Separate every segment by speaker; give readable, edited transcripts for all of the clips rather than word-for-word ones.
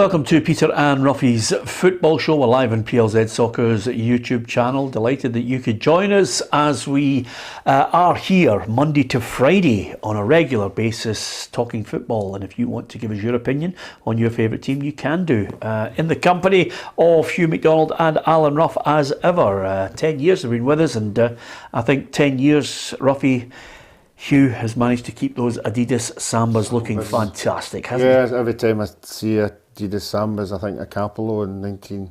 Speaker 1: Welcome to Peter and Ruffy's Football Show. We're live on PLZ Soccer's YouTube channel. Delighted that you could join us as we are here Monday to Friday on a regular basis talking football. And if you want to give us your opinion on your favourite team, you can do. In the company of Hugh McDonald and Alan Ruff as ever. 10 years have been with us, and I think 10 years, Ruffy, Hugh has managed to keep those Adidas Sambas looking fantastic, hasn't he?
Speaker 2: Yeah, every time I see Adidas Sambas, I think of Capello in 19,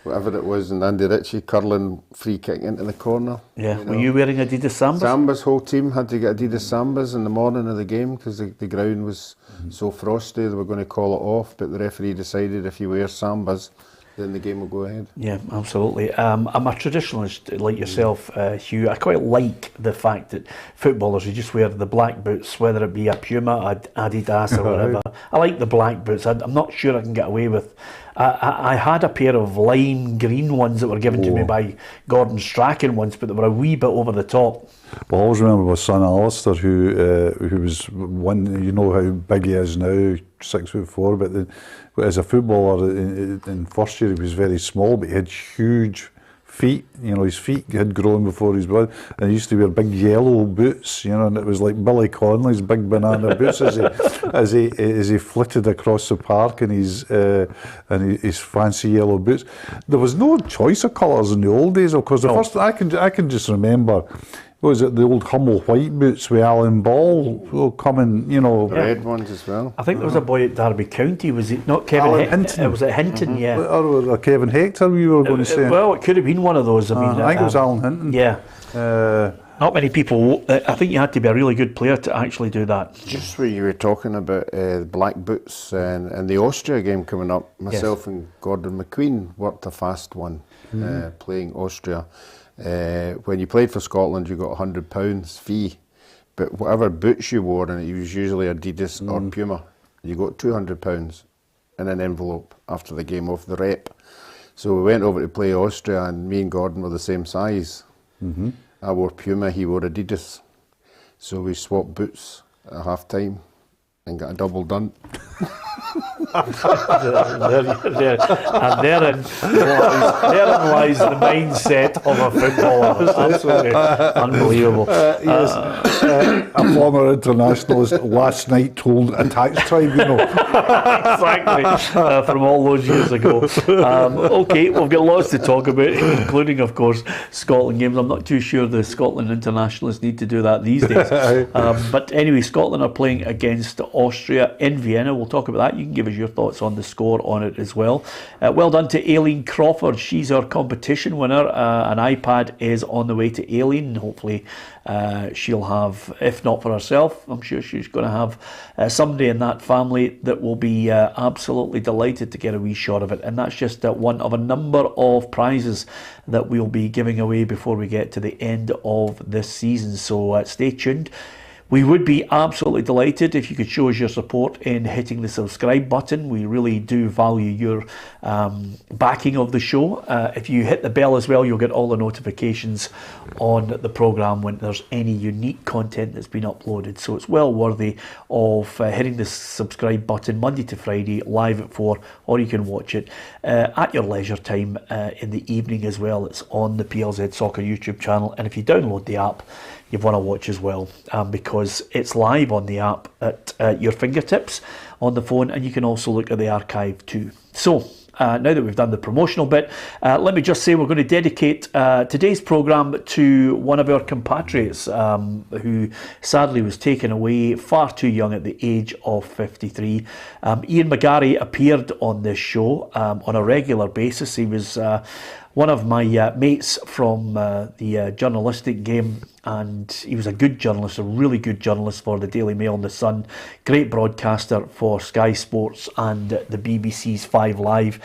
Speaker 2: whatever it was, and Andy Ritchie curling free kick into the corner.
Speaker 1: Yeah, were you wearing Adidas Sambas?
Speaker 2: Sambas, whole team had to get Adidas Sambas in the morning of the game because the ground was so frosty, they were going to call it off, but the referee decided if you wear Sambas, then the game will go ahead.
Speaker 1: Yeah, absolutely. I'm a traditionalist like yourself, Hugh. I quite like the fact that footballers who just wear the black boots, whether it be a Puma, Adidas or whatever. I like the black boots. I'm not sure I can get away with. I had a pair of lime green ones that were given to me by Gordon Strachan once, but they were a wee bit over the top.
Speaker 3: Well, I always remember my son Alistair, who was one. You know how big he is now, 6'4", but as a footballer in first year he was very small, but he had huge feet. You know, his feet had grown before his body, and he used to wear big yellow boots. You know, and it was like Billy Connolly's big banana boots as he flitted across the park in his fancy yellow boots. There was no choice of colours in the old days, of course. The first I can just remember. What was it, the old Hummel white boots with Alan Ball coming, you know.
Speaker 2: The red ones as well.
Speaker 1: I think there was a boy at Derby County, was it not Kevin Hinton? It was at Hinton, yeah.
Speaker 3: Or Kevin Hector, you were going to say.
Speaker 1: Well, it could have been one of those. I
Speaker 3: think it was Alan Hinton.
Speaker 1: Yeah. Not many people, I think you had to be a really good player to actually do that.
Speaker 2: Just when you were talking about black boots and the Austria game coming up, myself and Gordon McQueen worked a fast one playing Austria. When you played for Scotland, you got £100 fee, but whatever boots you wore, and it was usually Adidas or Puma, you got £200 in an envelope after the game off the rep. So we went over to play Austria, and me and Gordon were the same size. I wore Puma, he wore Adidas. So we swapped boots at half time and got a double done.
Speaker 1: And therein lies the mindset of a footballer. It's absolutely unbelievable.
Speaker 3: A former internationalist last night told a tax tribunal.
Speaker 1: Exactly, from all those years ago. Okay, we've got lots to talk about, including, of course, Scotland games. I'm not too sure the Scotland internationalists need to do that these days. But anyway, Scotland are playing against Austria in Vienna. We'll talk about that. You can give us your thoughts on the score on it as well. Well done to Aileen Crawford. She's our competition winner. An iPad is on the way to Aileen. Hopefully she'll have, if not for herself, I'm sure she's going to have somebody in that family that will be absolutely delighted to get a wee shot of it. And that's just one of a number of prizes that we'll be giving away before we get to the end of this season. So stay tuned. We would be absolutely delighted if you could show us your support in hitting the subscribe button. We really do value your backing of the show. If you hit the bell as well, you'll get all the notifications on the programme when there's any unique content that's been uploaded. So it's well worthy of hitting the subscribe button Monday to Friday, live at 4, or you can watch it at your leisure time in the evening as well. It's on the PLZ Soccer YouTube channel. And if you download the app, you've want to watch as well, because it's live on the app at your fingertips on the phone, and you can also look at the archive too. So now that we've done the promotional bit, let me just say we're going to dedicate today's programme to one of our compatriots who sadly was taken away far too young at the age of 53. Ian Mcgarry appeared on this show on a regular basis. He was one of my mates from the journalistic game, and he was a good journalist, a really good journalist for the Daily Mail and the Sun, great broadcaster for Sky Sports and the BBC's 5 Live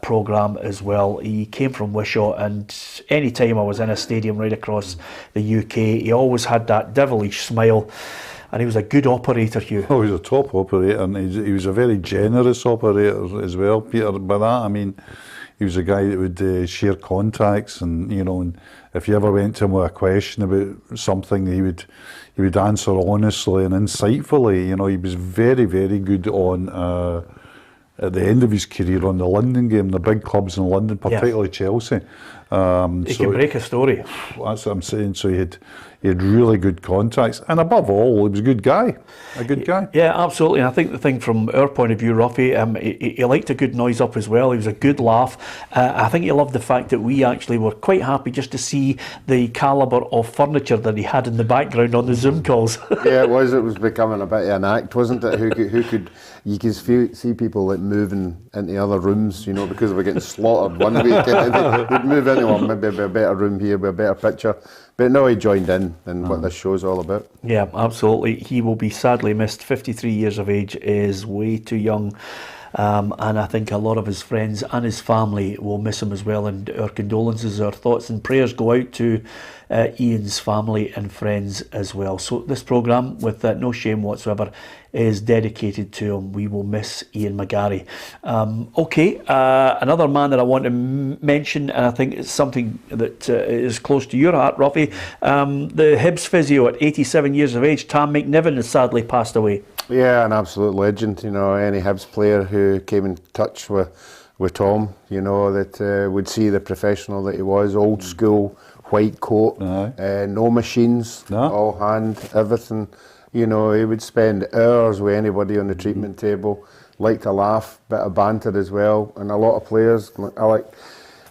Speaker 1: programme as well. He came from Wishaw, and any time I was in a stadium right across the UK, he always had that devilish smile. And he was a good operator, Hugh.
Speaker 3: Oh, he was a top operator, and he was a very generous operator as well, Peter. By that, I mean, he was a guy that would share contacts, and you know, and if you ever went to him with a question about something, he would answer honestly and insightfully. You know, he was very, very good on at the end of his career on the London game, the big clubs in London, particularly Chelsea.
Speaker 1: He can break a story.
Speaker 3: That's what I'm saying. So he had really good contacts, and above all, he was a good guy.
Speaker 1: Yeah, absolutely. And I think the thing from our point of view, Ruffy, he liked a good noise up as well. He was a good laugh. I think he loved the fact that we actually were quite happy just to see the calibre of furniture that he had in the background on the Zoom calls.
Speaker 2: Yeah, it was. It was becoming a bit of an act, wasn't it? Who could you could see people like moving into other rooms, you know, because we're getting slaughtered one week. They'd move into maybe a better room here with a better picture. But no, he joined in what this show's all about.
Speaker 1: Yeah, absolutely. He will be sadly missed. 53 years of age is way too young. And I think a lot of his friends and his family will miss him as well. And our condolences, our thoughts and prayers go out to Ian's family and friends as well. So this programme, with no shame whatsoever, is dedicated to him. We will miss Ian Mcgarry. Another man that I want to mention, and I think it's something that is close to your heart, Ruffy, the Hibs physio at 87 years of age, Tam McNiven, has sadly passed away.
Speaker 2: Yeah, an absolute legend. You know, any Hibs player who came in touch with Tom, you know, that would see the professional that he was, old school, white coat, no machines, all hand, everything. You know, he would spend hours with anybody on the treatment table, liked to laugh, bit of banter as well, and a lot of players, I like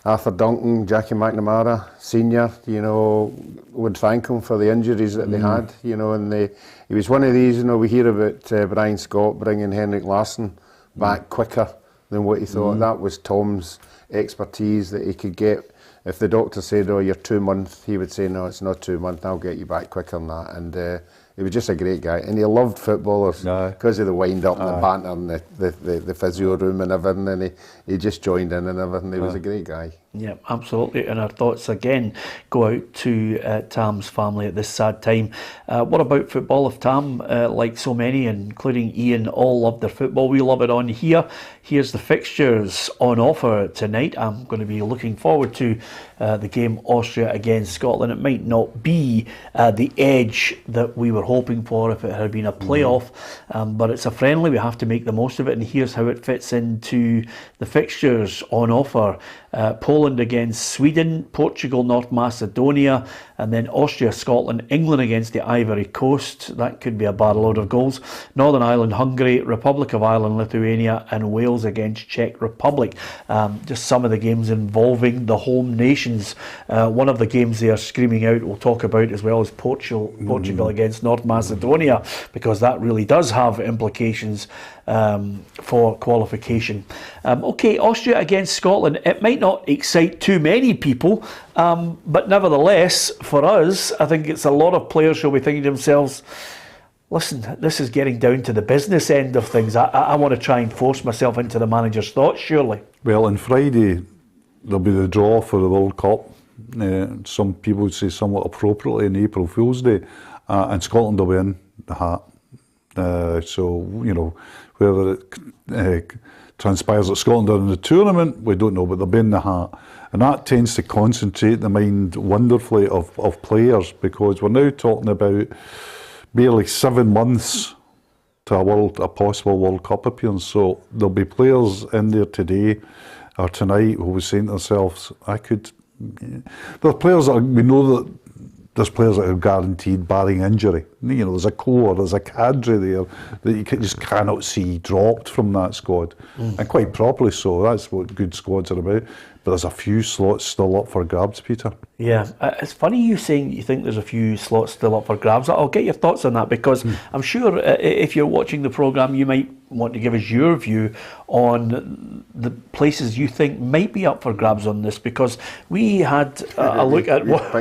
Speaker 2: Arthur Duncan, Jackie McNamara, Senior, you know, would thank him for the injuries that they had, you know, and he was one of these, you know, we hear about Brian Scott bringing Henrik Larsson back quicker than what he thought. That was Tom's expertise that he could get. If the doctor said, oh, you're 2 months, he would say, no, it's not 2 months, I'll get you back quicker than that. And he was just a great guy, and he loved footballers because of the wind-up and the banter and the physio room and everything, and he just joined in and everything. He was a great guy.
Speaker 1: Yeah, absolutely. And our thoughts again go out to Tam's family at this sad time. What about football? If Tam, like so many, including Ian, all love their football, we love it on here. Here's the fixtures on offer tonight. I'm going to be looking forward to the game Austria against Scotland. It might not be the edge that we were hoping for if it had been a playoff, but it's a friendly. We have to make the most of it, and here's how it fits into the fixtures on offer. Poland against Sweden, Portugal, North Macedonia, and then Austria, Scotland, England against the Ivory Coast. That could be a bad load of goals. Northern Ireland, Hungary, Republic of Ireland, Lithuania, and Wales against Czech Republic. Just some of the games involving the home nations. One of the games they are screaming out, we'll talk about as well, is Portugal against North Macedonia, because that really does have implications for qualification. Austria against Scotland. It might not excite too many people, but nevertheless, for us, I think it's a lot of players who'll be thinking to themselves, listen, this is getting down to the business end of things. I want to try and force myself into the manager's thoughts, surely.
Speaker 3: Well, on Friday, there'll be the draw for the World Cup. Some people would say somewhat appropriately in April Fool's Day, and Scotland will be in the hat. So, you know, whether it transpires that Scotland are in the tournament, we don't know, but they'll be in the hat. And that tends to concentrate the mind wonderfully of players, because we're now talking about barely 7 months to a possible World Cup appearance. So there'll be players in there today or tonight who will be saying to themselves, there are players that we know that there's players that are guaranteed barring injury. You know, there's a core, there's a cadre there that you just cannot see dropped from that squad. And quite properly so. That's what good squads are about. But there's a few slots still up for grabs, Peter.
Speaker 1: Yeah, it's funny you saying you think there's a few slots still up for grabs. I'll get your thoughts on that, because I'm sure if you're watching the programme, you might want to give us your view on the places you think might be up for grabs on this, because we had a look at what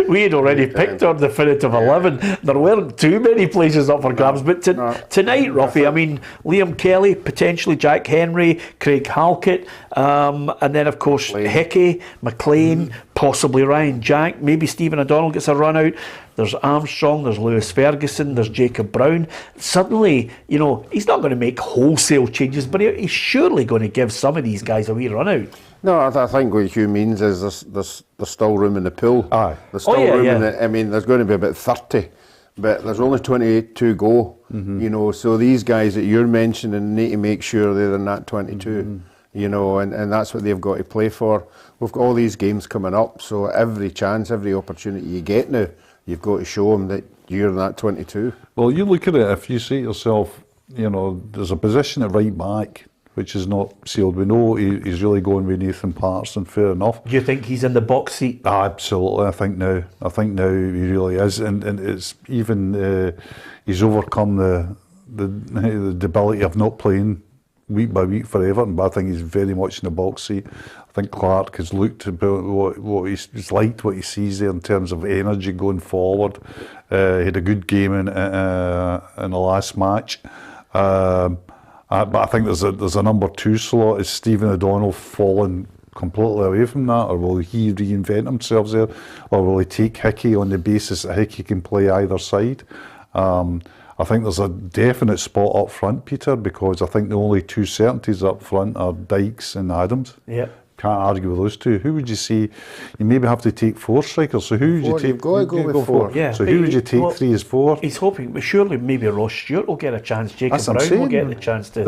Speaker 1: we had already picked our definitive 11. There weren't too many places up for grabs, but tonight, Ruffy, I mean, Liam Kelly, potentially Jack Henry, Craig Halkett, and then of course Hickey, McLean, possibly Ryan Jack, maybe Stephen O'Donnell gets a run out. There's Armstrong, there's Lewis Ferguson, there's Jacob Brown. Suddenly, you know, he's not going to make wholesale changes, but he's surely going to give some of these guys a wee run out.
Speaker 2: No, I think what Hugh means is there's still room in the pool.
Speaker 3: Aye.
Speaker 2: There's still room in the, I mean, there's going to be about 30 but there's only 28 to go, you know, so these guys that you're mentioning need to make sure they're in that 22, you know, and that's what they've got to play for. We've got all these games coming up, so every chance, every opportunity you get now, you've got to show them that you're in that 22.
Speaker 3: Well, you look at it, if you say to yourself, you know, there's a position at right back, which is not sealed. We know he's really going with Nathan Patterson, fair enough.
Speaker 1: Do you think he's in the box seat?
Speaker 3: Absolutely, I think now he really is, and it's even he's overcome the debility of not playing week by week for Everton, but I think he's very much in the box seat. I think Clark has looked about what he's liked, what he sees there in terms of energy going forward. He had a good game in the last match. But I think there's a number 2 slot. Is Stephen O'Donnell falling completely away from that, or will he reinvent himself there, or will he take Hickey on the basis that Hickey can play either side? I think there's a definite spot up front, Peter, because I think the only 2 certainties up front are Dykes and Adams.
Speaker 1: Yeah.
Speaker 3: Can't argue with those 2. Who would you say? You maybe have to take 4 strikers. So who would you take?
Speaker 2: You've got to go with 4.
Speaker 1: Yeah.
Speaker 3: So who would you take 3 as 4?
Speaker 1: He's hoping, surely maybe Ross Stewart will get a chance. Jacob Brown will get the chance to.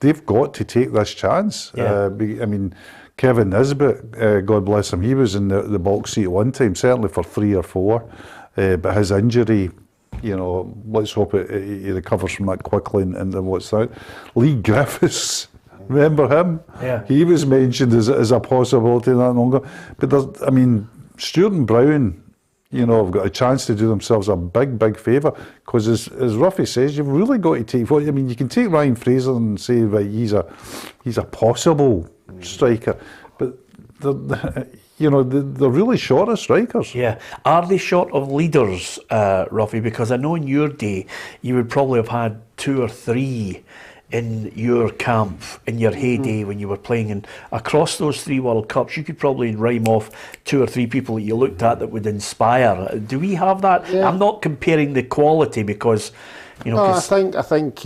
Speaker 3: They've got to take this chance.
Speaker 1: Yeah.
Speaker 3: I mean, Kevin Nisbet, God bless him, he was in the box seat at one time, certainly for 3 or 4, but his injury, you know, let's hope he recovers from that quickly and what's that. Lee Griffiths. Remember him?
Speaker 1: Yeah.
Speaker 3: He was mentioned as a possibility not longer. But Stewart and Brown, you know, have got a chance to do themselves a big favour, because as Ruffy says, you've really got to take. I mean, you can take Ryan Fraser and say, right, he's a possible striker, but they're really short of strikers.
Speaker 1: Yeah. Are they short of leaders, Ruffy? Because I know in your day you would probably have had 2 or 3 in your camp, in your heyday when you were playing, and across those 3 World Cups you could probably rhyme off 2 or 3 people that you looked at that would inspire. Do we have that? Yeah. I'm not comparing the quality, because you know.
Speaker 2: No, I think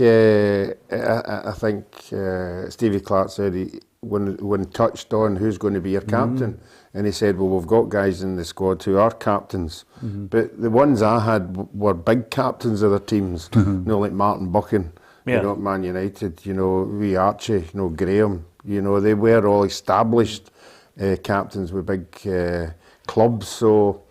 Speaker 2: Stevie Clark said when touched on who's going to be your captain, and he said, well, we've got guys in the squad who are captains, but the ones I had were big captains of their teams, you know, like Martin Buchan. You know, Man United, you know, wee Archie, you know, Graham, you know, they were all established captains with big clubs. So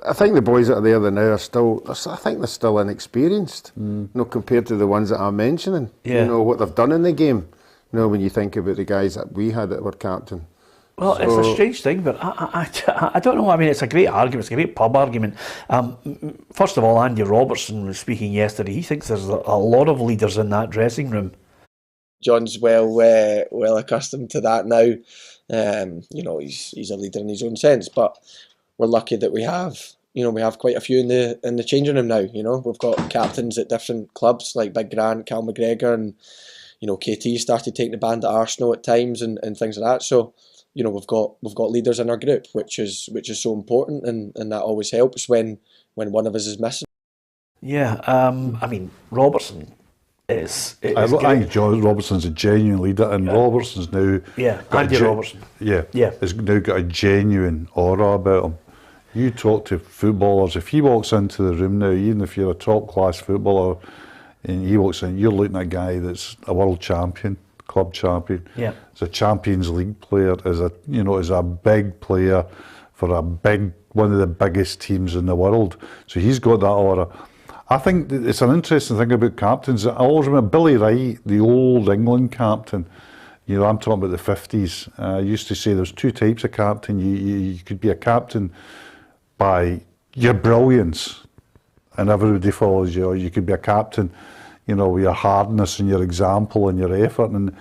Speaker 2: I think the boys that are there now I think they're still inexperienced, you know, compared to the ones that I'm mentioning. You know, what they've done in the game, you know, when you think about the guys that we had that were captain.
Speaker 1: Well, it's a strange thing, but I don't know. I mean, it's a great argument. It's a great pub argument. First of all, Andy Robertson was speaking yesterday. He thinks there's a lot of leaders in that dressing room.
Speaker 4: John's well accustomed to that now. You know, he's a leader in his own sense, but we're lucky that we have quite a few in the changing room now. You know, we've got captains at different clubs like Big Grant, Cal McGregor, and you know, KT started taking the band at Arsenal at times and things like that. So, you know, we've got leaders in our group, which is so important, and that always helps when one of us is missing.
Speaker 1: Yeah, I mean, Robertson is
Speaker 3: I think John Robertson's a genuine leader, and Robertson's now
Speaker 1: Andy Robertson.
Speaker 3: Has now got a genuine aura about him. You talk to footballers, if he walks into the room now, even if you're a top class footballer, and he walks in, you're looking at a guy that's a world champion, club champion.
Speaker 1: Yeah.
Speaker 3: As a Champions League player, as a big player for one of the biggest teams in the world. So he's got that aura. I think it's an interesting thing about captains. I always remember Billy Wright, the old England captain. You know, I'm talking about the 50s. I used to say there's 2 types of captain. You could be a captain by your brilliance and everybody follows you, or you could be a captain, you know, with your hardness and your example and your effort. And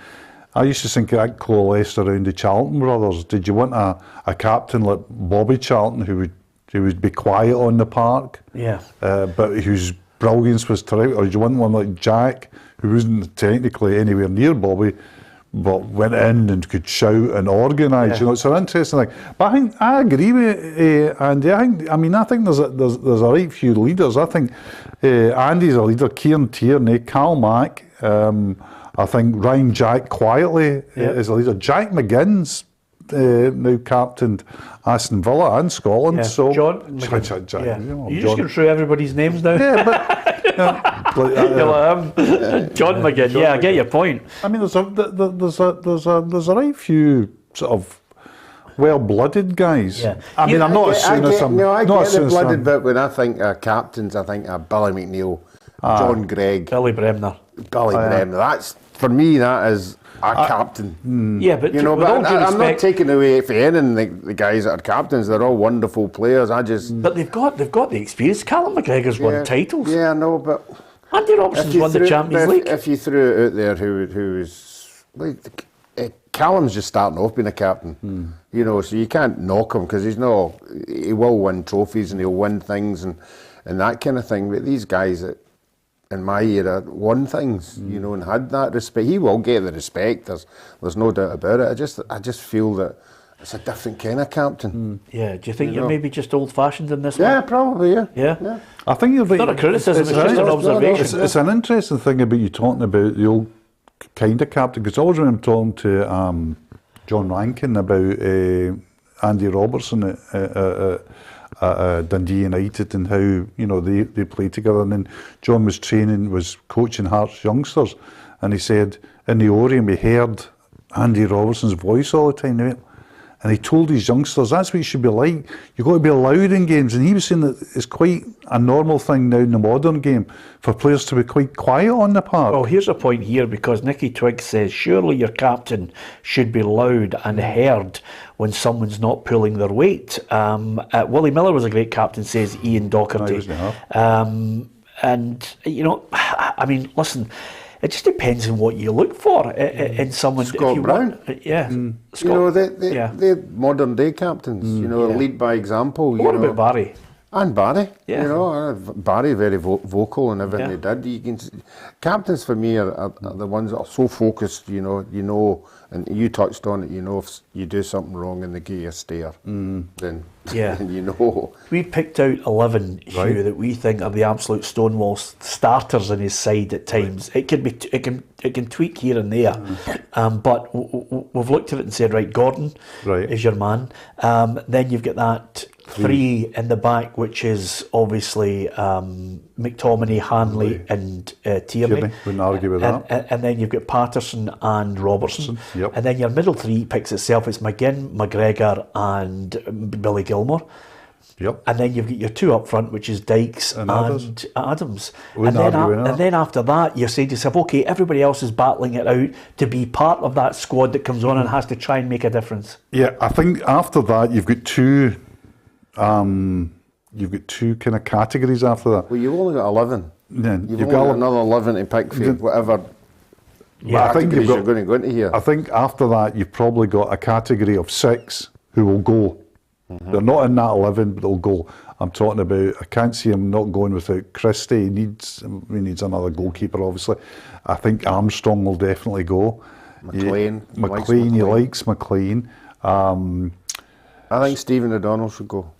Speaker 3: I used to think that coalesced around the Charlton brothers. Did you want a captain like Bobby Charlton who would be quiet on the park, but whose brilliance was terrific, or did you want one like Jack who wasn't technically anywhere near Bobby, but went in and could shout and organise? You know, it's an interesting thing. But I agree with Andy. I think there's a right few leaders. I think Andy's a leader. Kieran Tierney, Cal Mack. I think Ryan Jack quietly is a leader. Jack McGinn's now captained Aston Villa and Scotland.
Speaker 1: Yeah.
Speaker 3: So
Speaker 1: John
Speaker 3: McGarry,
Speaker 1: yeah.
Speaker 3: you know,
Speaker 1: You're just
Speaker 3: John-
Speaker 1: going through everybody's names now.
Speaker 3: Yeah, but
Speaker 1: You're like, John McGinn. Yeah, I get your point.
Speaker 3: I mean, there's a right few sort of well-blooded guys.
Speaker 1: Yeah.
Speaker 3: I mean, I'm not assuming some.
Speaker 2: No, I
Speaker 3: not
Speaker 2: get the
Speaker 3: assuming
Speaker 2: blooded
Speaker 3: some-
Speaker 2: bit when I think of captains. I think of Billy McNeil, John Gregg,
Speaker 1: Billy Bremner.
Speaker 2: Billy Bremner. That's for me. That is a captain.
Speaker 1: Yeah, but
Speaker 2: You know,
Speaker 1: with all
Speaker 2: but
Speaker 1: due
Speaker 2: I'm not
Speaker 1: respect,
Speaker 2: taking away for anything the guys that are captains. They're all wonderful players. I just
Speaker 1: but they've got the experience. Callum McGregor's won titles.
Speaker 2: Yeah, I know, but
Speaker 1: Andy Robertson's won the Champions League.
Speaker 2: If you threw it out there, who is like Callum's just starting off being a captain, you know, so you can't knock him because he will win trophies and he'll win things and that kind of thing. But these guys that in my era won things, you know, and had that respect. He will get the respect. There's no doubt about it. I just feel that it's a different kind of captain.
Speaker 1: Yeah, do you think you're maybe just old-fashioned in this
Speaker 2: Yeah,
Speaker 1: one?
Speaker 2: probably. Yeah.
Speaker 1: Yeah?
Speaker 3: I think you're right.
Speaker 1: Not a criticism, it's just an observation.
Speaker 3: It's an interesting thing about you talking about the old kind of captain, because I always remember talking to John Rankin about Andy Robertson at Dundee United and how, you know, they played together, and then John was coaching Hearts youngsters, and he said in the Orient we heard Andy Robertson's voice all the time now. And he told his youngsters that's what it should be like. You've got to be loud in games. And he was saying that it's quite a normal thing now in the modern game for players to be quite quiet on the park.
Speaker 1: Well, here's a point here, because Nicky Twigg says, surely your captain should be loud and heard when someone's not pulling their weight. Willie Miller was a great captain, says Ian Docherty. And, you know, I mean, listen, it just depends on what you look for in someone.
Speaker 2: Scott
Speaker 1: if you
Speaker 2: Brown.
Speaker 1: Scott,
Speaker 2: You know, they're modern day captains, you know, lead by example.
Speaker 1: What about Barry?
Speaker 2: And Barry,
Speaker 1: Yeah.
Speaker 2: you know, Barry very vocal and everything he did. You can, captains for me are the ones that are so focused, you know, and you touched on it, you know, if you do something wrong and they give you a stare, then you know.
Speaker 1: We picked out 11 Hugh that we think are the absolute Stonewall starters in his side at times. It can be, it can tweak here and there, but we've looked at it and said, right, Gordon is your man. Then you've got that three in the back, which is obviously McTominay, Hanley and Tierney.
Speaker 3: Wouldn't argue with that.
Speaker 1: And then you've got Patterson and Robertson.
Speaker 3: Yep.
Speaker 1: And then your middle three picks itself. It's McGinn, McGregor and Billy Gilmore.
Speaker 3: Yep.
Speaker 1: And then you've got your two up front, which is Dykes and Adams.
Speaker 3: Wouldn't argue with that.
Speaker 1: And then after that, you're saying to yourself, okay, everybody else is battling it out to be part of that squad that comes on and has to try and make a difference.
Speaker 3: Yeah, I think after that you've got two kind of categories after that.
Speaker 2: Well, you've only got 11.
Speaker 3: Yeah,
Speaker 2: You've only got another 11 to pick for whatever
Speaker 3: I think
Speaker 2: categories you're going to go into here.
Speaker 3: I think after that you've probably got a category of 6 who will go. They're not in that 11, but they'll go. I'm talking about, I can't see him not going without Christie. He needs another goalkeeper, obviously. I think Armstrong will definitely go.
Speaker 2: McLean.
Speaker 3: He likes McLean.
Speaker 2: I think Stephen O'Donnell should go.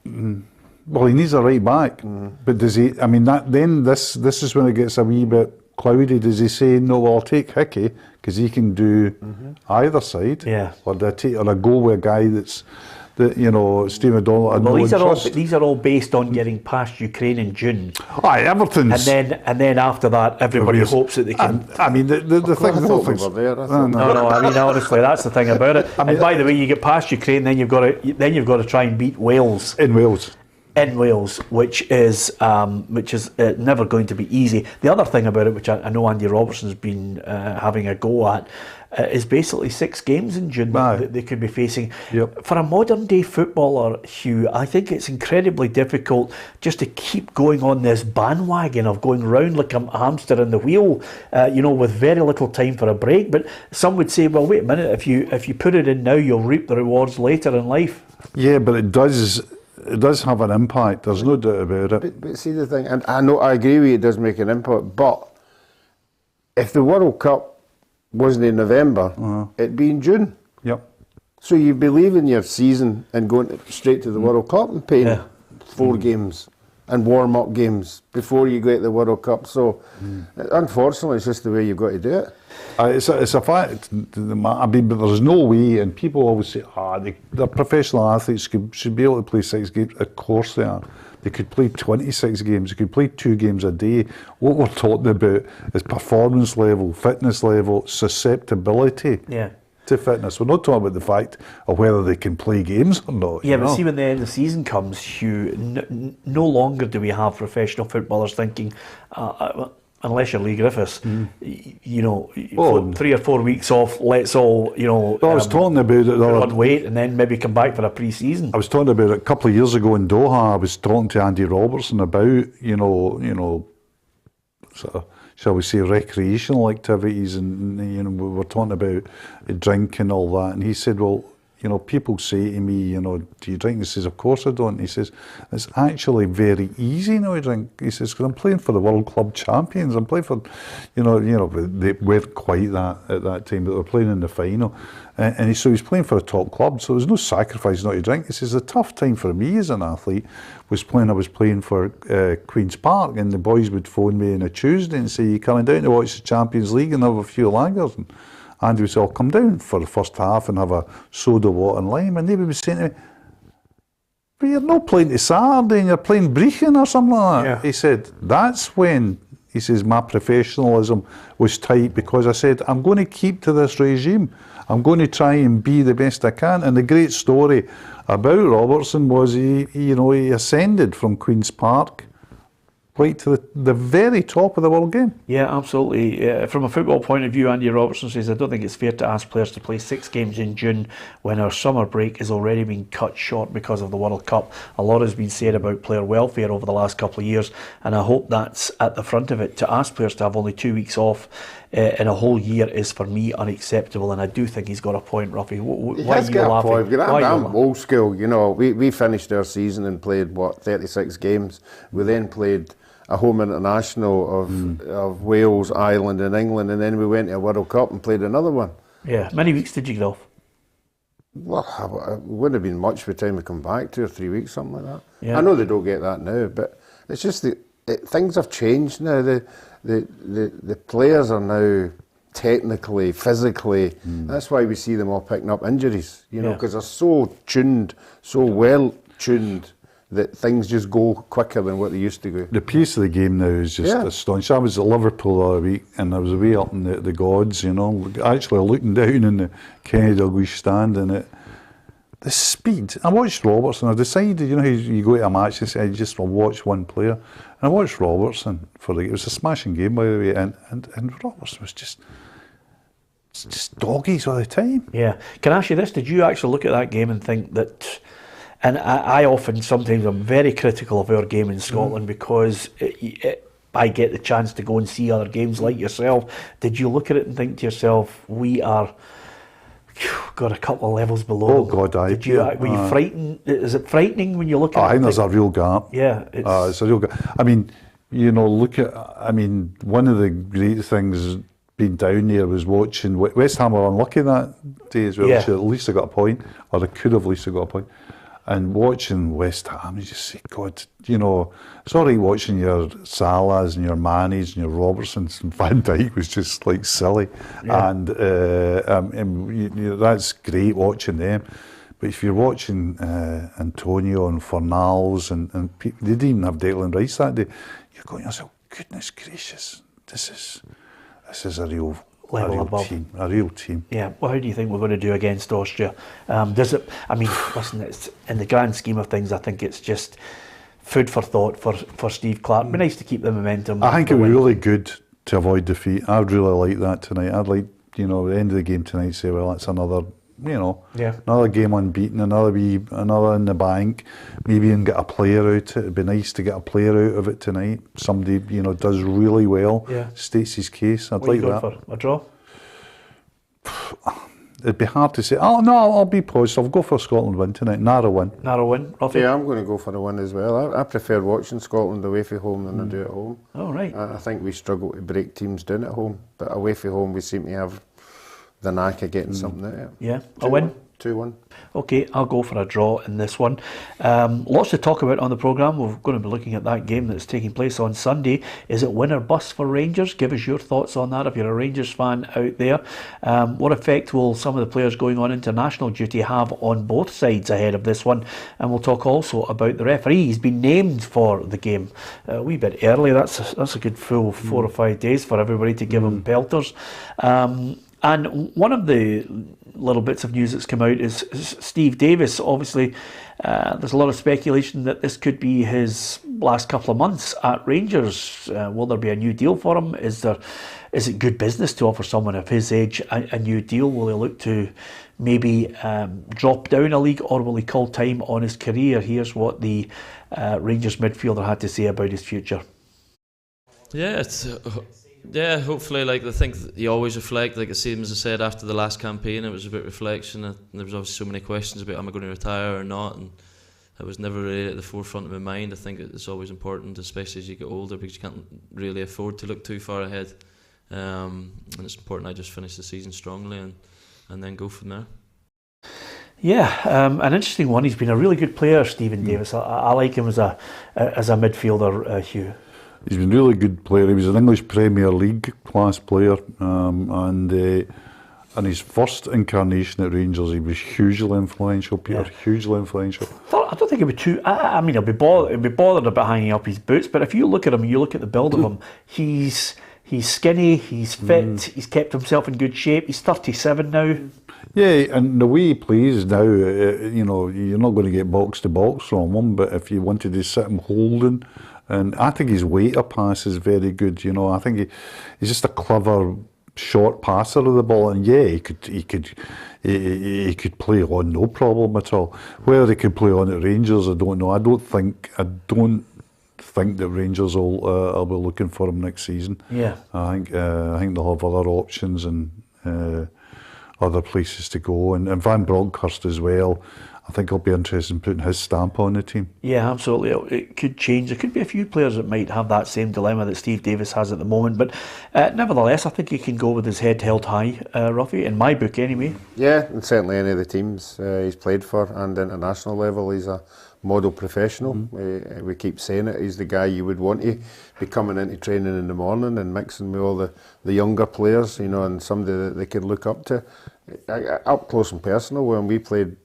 Speaker 3: Well, he needs a right back. But does he, I mean, this is when it gets a wee bit cloudy. Does he say, no, well, I'll take Hickey, because he can do either side?
Speaker 1: Yeah.
Speaker 3: Or I go with a guy that's, you know, Stephen O'Donnell.
Speaker 1: Well, these are all based on getting past Ukraine in June.
Speaker 3: Aye, Everton's.
Speaker 1: And then after that, everybody hopes that they can.
Speaker 3: I mean, the thing.
Speaker 2: I thought we were there.
Speaker 1: No. I mean, honestly, that's the thing about it. And by the way, you get past Ukraine, then you've got to try and beat Wales
Speaker 3: in Wales.
Speaker 1: In Wales, which is never going to be easy. The other thing about it, which I know Andy Robertson's been having a go at, is basically 6 games in June that they could be facing.
Speaker 3: Yep.
Speaker 1: For a modern day footballer, Hugh, I think it's incredibly difficult just to keep going on this bandwagon of going round like a hamster in the wheel, with very little time for a break. But some would say, well, wait a minute, if you put it in now, you'll reap the rewards later in life.
Speaker 3: Yeah, but it does have an impact. There's no doubt about it.
Speaker 2: But see the thing, and I agree with you, it does make an impact. But if the World Cup wasn't in November, it'd be in June.
Speaker 3: Yep.
Speaker 2: So you'd be leaving your season and going straight to the World Cup and playing 4 games and warm-up games before you get the World Cup. So, unfortunately, it's just the way you've got to do it.
Speaker 3: It's a fact. I mean, but there's no way, and people always say, the professional athletes should be able to play 6 games. Of course they are. They could play 26 games. They could play 2 games a day. What we're talking about is performance level, fitness level, susceptibility to fitness. We're not talking about the fact of whether they can play games or not.
Speaker 1: Yeah, but see, when the end of the season comes, Hugh, no longer do we have professional footballers thinking, unless you're Lee Griffiths, 3 or 4 weeks off, let's all,
Speaker 3: I was talking about it.
Speaker 1: On weight and then maybe come back for a pre-season.
Speaker 3: I was talking about it a couple of years ago in Doha. I was talking to Andy Robertson about, sort of, shall we say, recreational activities, and we were talking about drink and all that, and he said, well, people say to me, do you drink? He says, of course I don't. He says, it's actually very easy now to drink. He says, because I'm playing for the World Club Champions. I'm playing for, they weren't quite that at that time, but they were playing in the final. And so he's playing for a top club, so there's no sacrifice not to drink. He says, the tough time for me as an athlete was I was playing for Queen's Park, and the boys would phone me on a Tuesday and say, you coming down to watch the Champions League and have a few lagers? And Andy would say, I'll come down for the first half and have a soda, water and lime. And they would be saying to me, but you're not playing to Saturday and you're playing Brechin or something like that. Yeah. He said, that's when, he says, my professionalism was tight, because I said, I'm going to keep to this regime. I'm going to try and be the best I can. And the great story about Robertson was he ascended from Queen's Park right to the very top of the world game.
Speaker 1: Yeah, absolutely. From a football point of view, Andy Robertson says, I don't think it's fair to ask players to play 6 games in June when our summer break has already been cut short because of the World Cup. A lot has been said about player welfare over the last couple of years, and I hope that's at the front of it. To ask players to have only 2 weeks off in a whole year is, for me, unacceptable, and I do think he's got a point, Ruffy. Why are you laughing?
Speaker 2: I'm old school. We finished our season and played, 36 games. We then played a home international of Wales, Ireland and England, and then we went to a World Cup and played another one.
Speaker 1: Yeah. Many weeks did you get off?
Speaker 2: Well, it wouldn't have been much by the time we come back, 2 or 3 weeks, something like that.
Speaker 1: Yeah.
Speaker 2: I know they don't get that now, but it's just things have changed now. The players are now technically, physically, that's why we see them all picking up injuries, because they're so tuned, so well tuned, that things just go quicker than what they used to go.
Speaker 3: The pace of the game now is just astonishing. I was at Liverpool the other week, and I was way up in the gods, actually looking down in the Kenny Dalglish stand, and the speed. I watched Robertson. I decided, you go to a match and say, I just will watch one player. And I watched Robertson it was a smashing game, by the way, and Robertson was just doggies all the time.
Speaker 1: Yeah. Can I ask you this? Did you actually look at that game and think that... And I often, sometimes I'm very critical of our game in Scotland because I get the chance to go and see other games like yourself. Did you look at it and think to yourself, we are got a couple of levels below?
Speaker 3: Oh God,
Speaker 1: were you frightened? Is it frightening when you look at it?
Speaker 3: I think there's a real gap.
Speaker 1: Yeah,
Speaker 3: it's a real gap. I mean, one of the great things being down there was watching West Ham were unlucky that day as well. Yeah. At least they got a point, or they could have at least got a point. And watching West Ham, you just say, God, it's all right watching your Salahs and your Manes and your Robertsons, and Van Dijk was just like silly. Yeah. And that's great watching them. But if you're watching Antonio and Fornals and people, they didn't even have Declan Rice that day, you're going to yourself, goodness gracious, this is a real
Speaker 1: level above.
Speaker 3: A real team.
Speaker 1: Yeah. Well, how do you think we're going to do against Austria? Listen, it's, in the grand scheme of things, I think it's just food for thought for Steve Clarke. It'd be nice to keep the momentum.
Speaker 3: I think it would be really good to avoid defeat. I'd really like that tonight. I'd like, at the end of the game tonight, say, well, that's another, another game unbeaten, another in the bank, maybe even get a player out. It'd be nice to get a player out of it tonight. Somebody, does really well, states his case. I'd like that.
Speaker 1: For a draw?
Speaker 3: It'd be hard to say. Oh no, I'll be positive. I'll go for a Scotland win tonight. Narrow win.
Speaker 1: Ruffy?
Speaker 2: Yeah, I'm going to go for a win as well. I prefer watching Scotland away from home than I do at home.
Speaker 1: Oh, right.
Speaker 2: I think we struggle to break teams down at home, but away from home we seem to have the knack of getting something out of it.
Speaker 1: Yeah, a win?
Speaker 2: 2-1.
Speaker 1: Okay, I'll go for a draw in this one. Lots to talk about on the programme. We're going to be looking at that game that's taking place on Sunday. Is it win or bust for Rangers? Give us your thoughts on that if you're a Rangers fan out there. What effect will some of the players going on international duty have on both sides ahead of this one? And we'll talk also about the referee. He's been named for the game a wee bit early. That's a good full 4 or 5 days for everybody to give him pelters. And one of the little bits of news that's come out is Steve Davis. Obviously, there's a lot of speculation that this could be his last couple of months at Rangers. Will there be a new deal for him? Is it good business to offer someone of his age a new deal? Will he look to maybe drop down a league, or will he call time on his career? Here's what the Rangers midfielder had to say about his future.
Speaker 5: Yeah, hopefully, I think you always reflect, the same as I said after the last campaign, it was a bit reflection, and there was obviously so many questions about am I going to retire or not, and it was never really at the forefront of my mind. I think it's always important, especially as you get older, because you can't really afford to look too far ahead, and it's important I just finish the season strongly and then go from there.
Speaker 1: Yeah, an interesting one. He's been a really good player, Stephen Davis. I like him as a midfielder, Hugh.
Speaker 3: He's been a really good player. He was an English Premier League class player, and his first incarnation at Rangers, he was hugely influential. Peter, hugely influential.
Speaker 1: I don't think he'd be too. I mean, he'll be bothered about hanging up his boots. But if you look at him, you look at the build of him. He's skinny. He's fit. He's kept himself in good shape. He's 37 now. Yeah,
Speaker 3: and the way he plays now, you're not going to get box to box from him. But if you wanted to sit him holding. And I think his weighter pass is very good. I think he's just a clever short passer of the ball. And he could play on no problem at all. Whether he could play on at Rangers, I don't know. I don't think that Rangers will be looking for him next season.
Speaker 1: Yeah,
Speaker 3: I think they'll have other options and other places to go. And Van Bronckhorst as well. I think he'll be interested in putting his stamp on the team.
Speaker 1: Yeah, absolutely. It could change. There could be a few players that might have that same dilemma that Steve Davis has at the moment. But nevertheless, I think he can go with his head held high, Ruffy, in my book anyway.
Speaker 2: Yeah, and certainly any of the teams he's played for and international level, he's a model professional. We keep saying it. He's the guy you would want to be coming into training in the morning and mixing with all the younger players, and somebody that they could look up to. Up close and personal, when we played,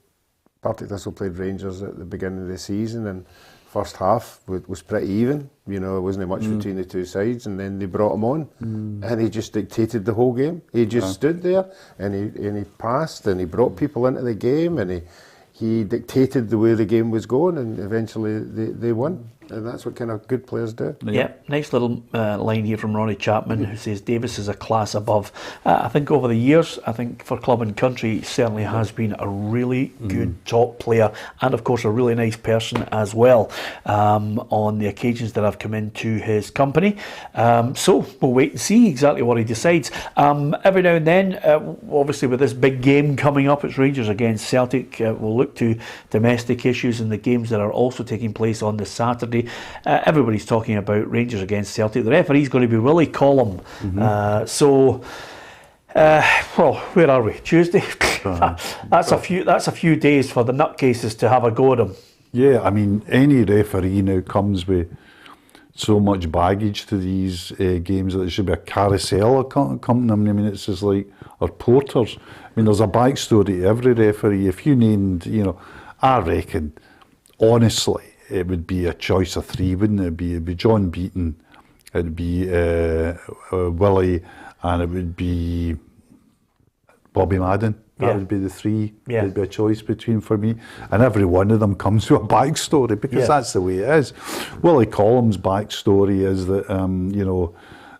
Speaker 2: Partick Thistle played Rangers at the beginning of the season, and first half was pretty even. There wasn't much between the two sides, and then they brought him on, and he just dictated the whole game. He just stood there, and he passed, and he brought people into the game, and he dictated the way the game was going, and eventually they won. And that's what kind of good players do.
Speaker 1: Yeah, nice little line here from Ronnie Chapman, who says Davis is a class above. I think over the years, for club and country, he certainly has been a really good top player, and of course a really nice person as well, on the occasions that I've come into his company. So we'll wait and see exactly what he decides. Every now and then, obviously with this big game coming up, it's Rangers against Celtic. We'll look to domestic issues in the games that are also taking place on this Saturday. Everybody's talking about Rangers against Celtic. The referee's going to be Willie Collum. Well, where are we? Tuesday. That's a few days for the nutcases to have a go at him.
Speaker 3: Yeah, I mean, any referee now comes with so much baggage to these games that there should be a carousel accompanying them. I mean, it's just like, or porters. I mean, there's a backstory to every referee. If you named, I reckon, honestly, it would be a choice of three, wouldn't it? It'd be John Beaton, it'd be Willie, and it would be Bobby Madden. That would be the three.
Speaker 1: Yeah.
Speaker 3: There'd be a choice between for me. And every one of them comes with a backstory, because that's the way it is. Willie Collum's backstory is that,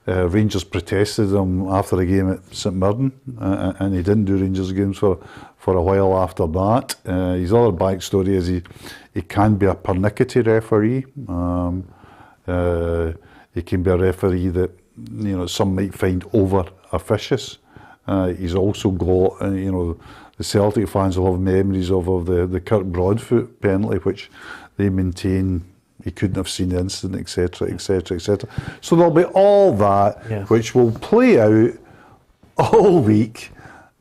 Speaker 3: Rangers protested him after a game at St Mirren, and he didn't do Rangers games for a while after that. His other backstory is he can be a pernickety referee. He can be a referee that some might find over officious. He's also got the Celtic fans will have memories of the Kirk Broadfoot penalty, which they maintain he couldn't have seen the incident, etc., etc., etc. So there'll be all that, which will play out all week,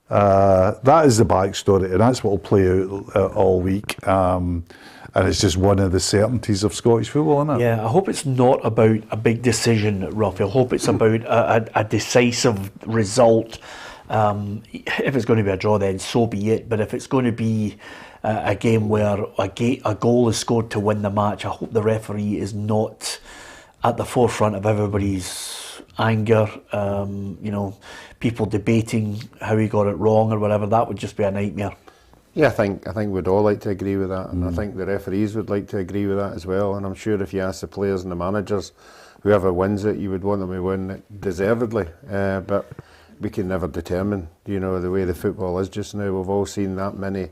Speaker 3: That is the backstory, and that's what will play out all week. And it's just one of the certainties of Scottish football, isn't it?
Speaker 1: Yeah, I hope it's not about a big decision, Ruffy. I hope it's about a decisive result. If it's going to be a draw, then so be it. But if it's going to be a game where a goal is scored to win the match, I hope the referee is not at the forefront of everybody's anger. People debating how he got it wrong or whatever. That would just be a nightmare.
Speaker 2: Yeah, I think we'd all like to agree with that, and I think the referees would like to agree with that as well. And I'm sure if you ask the players and the managers, whoever wins it, you would want them to win it deservedly. But we can never determine, the way the football is just now. We've all seen that many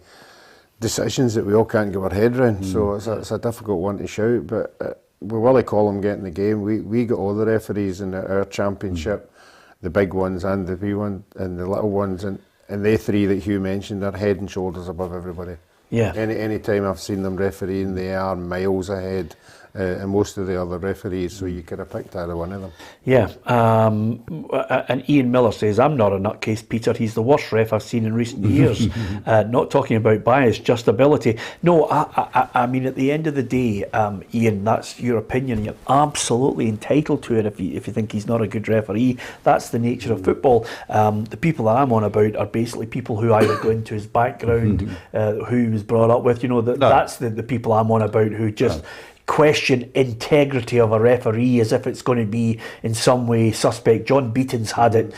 Speaker 2: decisions that we all can't get our head around. So it's a difficult one to shout. But with Willie Collum getting the game, we got all the referees in our championship, the big ones and the wee one and the little ones, and they three that Hugh mentioned are head and shoulders above everybody.
Speaker 1: Yeah.
Speaker 2: Any time I've seen them refereeing, they are miles ahead and most of the other referees, so you could have picked either one of them.
Speaker 1: Yeah, and Ian Miller says, I'm not a nutcase, Peter. He's the worst ref I've seen in recent years. Not talking about bias, just ability. No, I mean, at the end of the day, Ian, that's your opinion. You're absolutely entitled to it if you think he's not a good referee. That's the nature of football. The people that I'm on about are basically people who either go into his background, who he was brought up with. That's the people I'm on about who just... question integrity of a referee as if it's going to be in some way suspect. John Beaton's had it,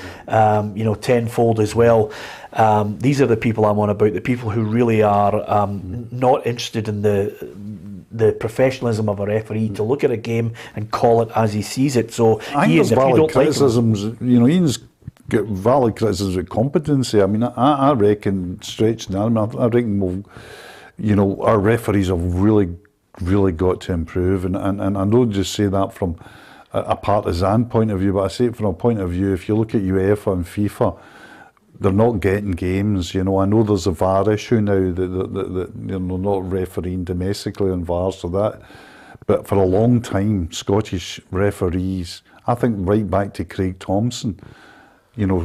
Speaker 1: tenfold as well. These are the people I'm on about, the people who really are not interested in the professionalism of a referee to look at a game and call it as he sees it. So,
Speaker 3: I think there's valid criticisms. Ian's got valid criticisms of competency. I mean, I reckon, stretching the arm, I reckon our referees have really got to improve, and I don't just say that from a partisan point of view, but I say it from a point of view, if you look at UEFA and FIFA, they're not getting games. I know there's a VAR issue now that they're not refereeing domestically on VAR, so that, but for a long time, Scottish referees, I think right back to Craig Thompson,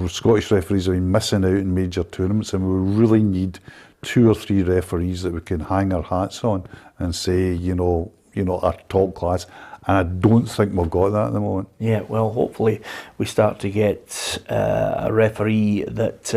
Speaker 3: Scottish referees have been missing out in major tournaments, and we really need 2 or 3 referees that we can hang our hats on and say, are top class. And I don't think we've got that at the moment.
Speaker 1: Yeah, well, hopefully we start to get a referee that,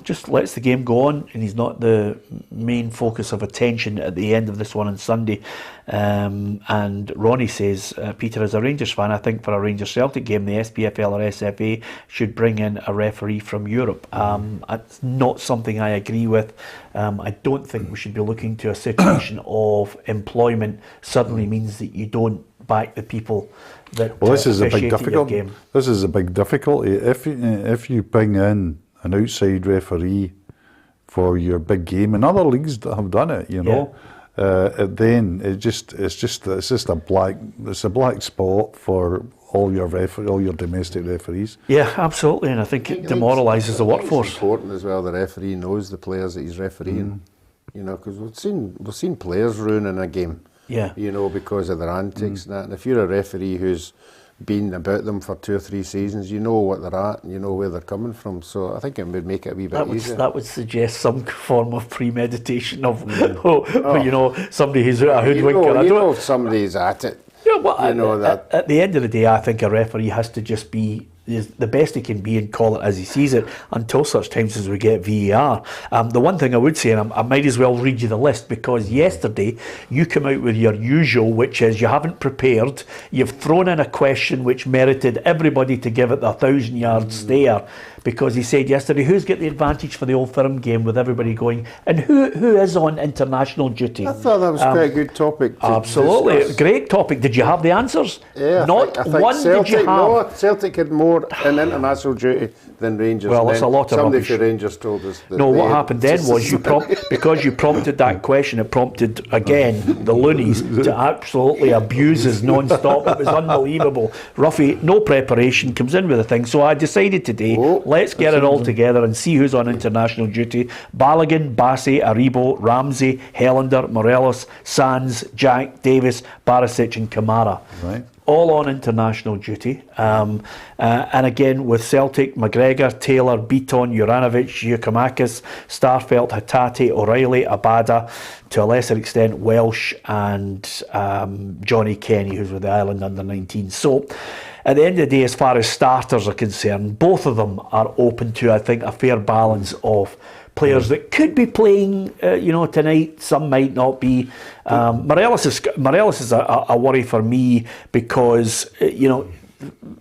Speaker 1: just lets the game go on, and he's not the main focus of attention at the end of this one on Sunday. And Ronnie says, Peter, as a Rangers fan, I think for a Rangers-Celtic game, the SPFL or SFA should bring in a referee from Europe. It's not something I agree with. I don't think we should be looking to a situation of employment suddenly means that you don't back the people that
Speaker 3: this is a big
Speaker 1: difficulty.
Speaker 3: Game. This is a big difficulty. If you bring in an outside referee for your big game, and other leagues that have done it, then it's just a black spot for all your domestic referees.
Speaker 1: Yeah, absolutely, and I think it demoralises the workforce.
Speaker 2: It's important as well. The referee knows the players that he's refereeing. Because we've seen players ruining a game.
Speaker 1: Yeah.
Speaker 2: Because of their antics and that. And if you're a referee who's been about them for 2 or 3 seasons, you know what they're at and you know where they're coming from. So I think it would make it a wee bit easier. That
Speaker 1: would suggest some form of premeditation of, somebody who's a hoodwinker.
Speaker 2: If somebody's at it.
Speaker 1: At the end of the day, I think a referee has to just be the best he can be and call it as he sees it until such times as we get VAR. The one thing I would say, and I might as well read you the list, because yesterday you come out with your usual, which is you haven't prepared, you've thrown in a question which merited everybody to give it the 1,000-yard stare, because he said yesterday, who's got the advantage for the Old Firm game with everybody going, and who is on international duty?
Speaker 2: I thought that was quite a good topic.
Speaker 1: Absolutely,
Speaker 2: discuss.
Speaker 1: Great topic. Did you have the answers?
Speaker 2: Yeah,
Speaker 1: Not
Speaker 2: I think
Speaker 1: one
Speaker 2: Celtic,
Speaker 1: did you have.
Speaker 2: No, Celtic had more in international duty than Rangers.
Speaker 1: Well, that's a lot of
Speaker 2: somebody
Speaker 1: rubbish.
Speaker 2: for Rangers told us.
Speaker 1: No, what happened then was because you prompted that question, it prompted again the loonies to absolutely abuse us non-stop. It was unbelievable. Ruffy, no preparation, comes in with a thing. So I decided today, let's get it all together and see who's on international duty. Balogun, Bassey, Aribo, Ramsey, Helander, Morelos, Sands, Jack, Davis, Barisic and Kamara.
Speaker 3: Right.
Speaker 1: All on international duty. And again, with Celtic, McGregor, Taylor, Beaton, Juranovic, Giacomakis, Starfelt, Hatate, O'Reilly, Abada, to a lesser extent, Welsh and Johnny Kenny, who's with the Ireland under-19. So, at the end of the day, as far as starters are concerned, both of them are open to, I think, a fair balance of players that could be playing, tonight. Some might not be. Morelos is a worry for me because,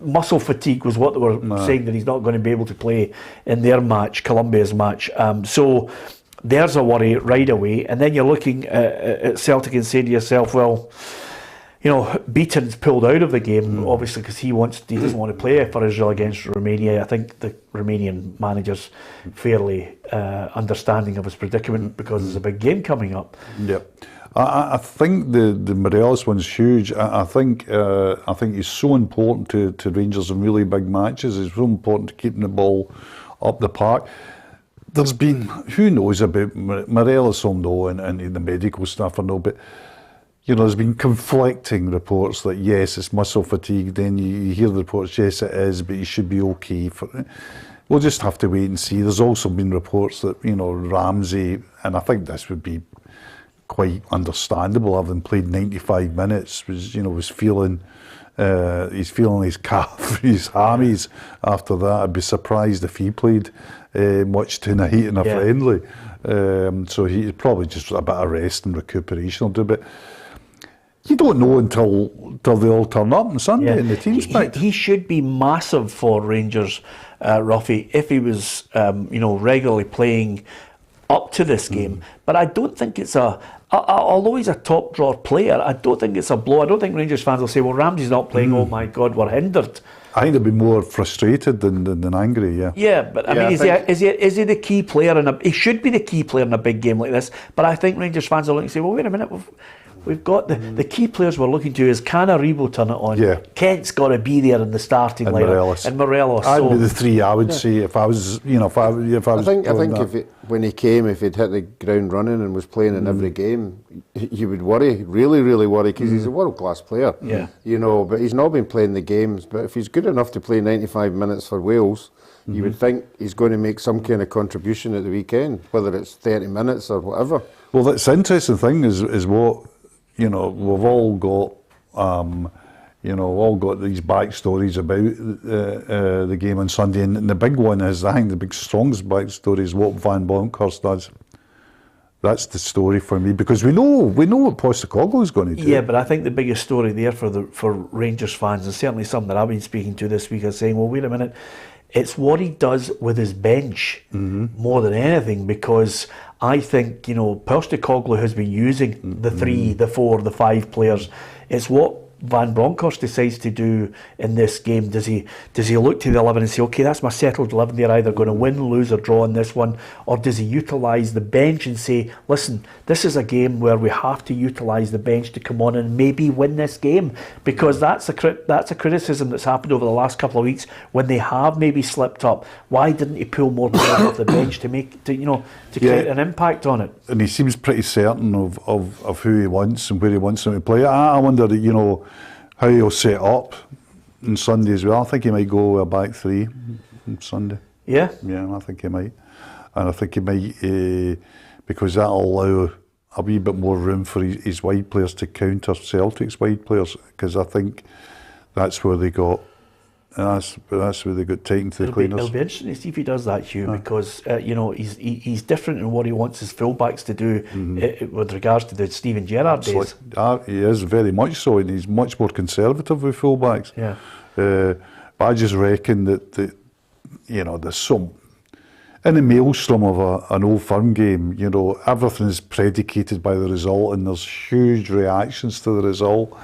Speaker 1: muscle fatigue was what they were saying, that he's not going to be able to play in their match, Colombia's match. So there's a worry right away. And then you're looking at Celtic and saying to yourself, well, Beaton's pulled out of the game, obviously, because he doesn't want to play for Israel against Romania. I think the Romanian manager's fairly understanding of his predicament because there's a big game coming up.
Speaker 3: Yep. I think the Morelos one's huge. I think he's so important to Rangers in really big matches. It's so important to keeping the ball up the park. There's been, who knows about Morelos will know, and the medical stuff I know, but there's been conflicting reports that yes, it's muscle fatigue. Then you hear the reports, yes, it is, but he should be okay for it. We'll just have to wait and see. There's also been reports that Ramsey, and I think this would be quite understandable, having played 95 minutes, was feeling he's feeling his calf, his hammies after that. I'd be surprised if he played much tonight in a friendly. So he's probably just a bit of rest and recuperation will do. But you don't know until they all turn up on Sunday in the team's picked.
Speaker 1: He should be massive for Rangers, Ruffy, if he was regularly playing up to this game. But I don't think it's although he's a top drawer player, I don't think it's a blow. I don't think Rangers fans will say, well, Ramsey's not playing, oh my God, we're hindered.
Speaker 3: I think they'll be more frustrated than angry, yeah.
Speaker 1: Yeah, but I mean, is he the key player he should be the key player in a big game like this, but I think Rangers fans are looking and say, well, wait a minute, we've got the key players we're looking to is can Aribo turn it on? Yeah. Kent's got to be there in the starting lineup. And Morelos.
Speaker 3: I'd be the three I would say if I was, I
Speaker 2: think when he came, if he'd hit the ground running and was playing in every game, you would worry, really, really worry, because he's a world-class player.
Speaker 1: Yeah.
Speaker 2: But he's not been playing the games. But if he's good enough to play 95 minutes for Wales, you would think he's going to make some kind of contribution at the weekend, whether it's 30 minutes or whatever.
Speaker 3: Well, that's the interesting thing is what, we've all got, all got these backstories about the game on Sunday, and the big one is, I think the big strongest backstory is what Van Bronckhorst does. That's the story for me, because we know what Postecoglou is going to do.
Speaker 1: Yeah, but I think the biggest story there for Rangers fans, and certainly some that I've been speaking to this week, are saying, well, wait a minute, it's what he does with his bench more than anything, because I think, Postecoglou has been using the 3, the 4, the 5 players. It's what Van Bronckhorst decides to do in this game. Does he look to the 11 and say, okay, that's my settled 11, they're either going to win, lose or draw in this one, or does he utilise the bench and say, listen, this is a game where we have to utilise the bench to come on and maybe win this game, because that's a criticism that's happened over the last couple of weeks when they have maybe slipped up. Why didn't he pull more players off the bench to create an impact on it?
Speaker 3: And he seems pretty certain of who he wants and where he wants them to play. I wonder, how he'll set up on Sunday as well. I think he might go a back 3 on Sunday.
Speaker 1: Yeah?
Speaker 3: Yeah, I think he might. And I think he might, because that'll allow a wee bit more room for his wide players to counter Celtic's wide players, because I think that's where they got, that's where they got taken to the cleaners.
Speaker 1: It'll be interesting to see if he does that, Hugh, because he's different in what he wants his fullbacks to do with regards to the Steven Gerrard days.
Speaker 3: He is very much so, and he's much more conservative with fullbacks.
Speaker 1: Yeah.
Speaker 3: But I just reckon that there's some, in the maelstrom of an Old Firm game, everything is predicated by the result, and there's huge reactions to the result.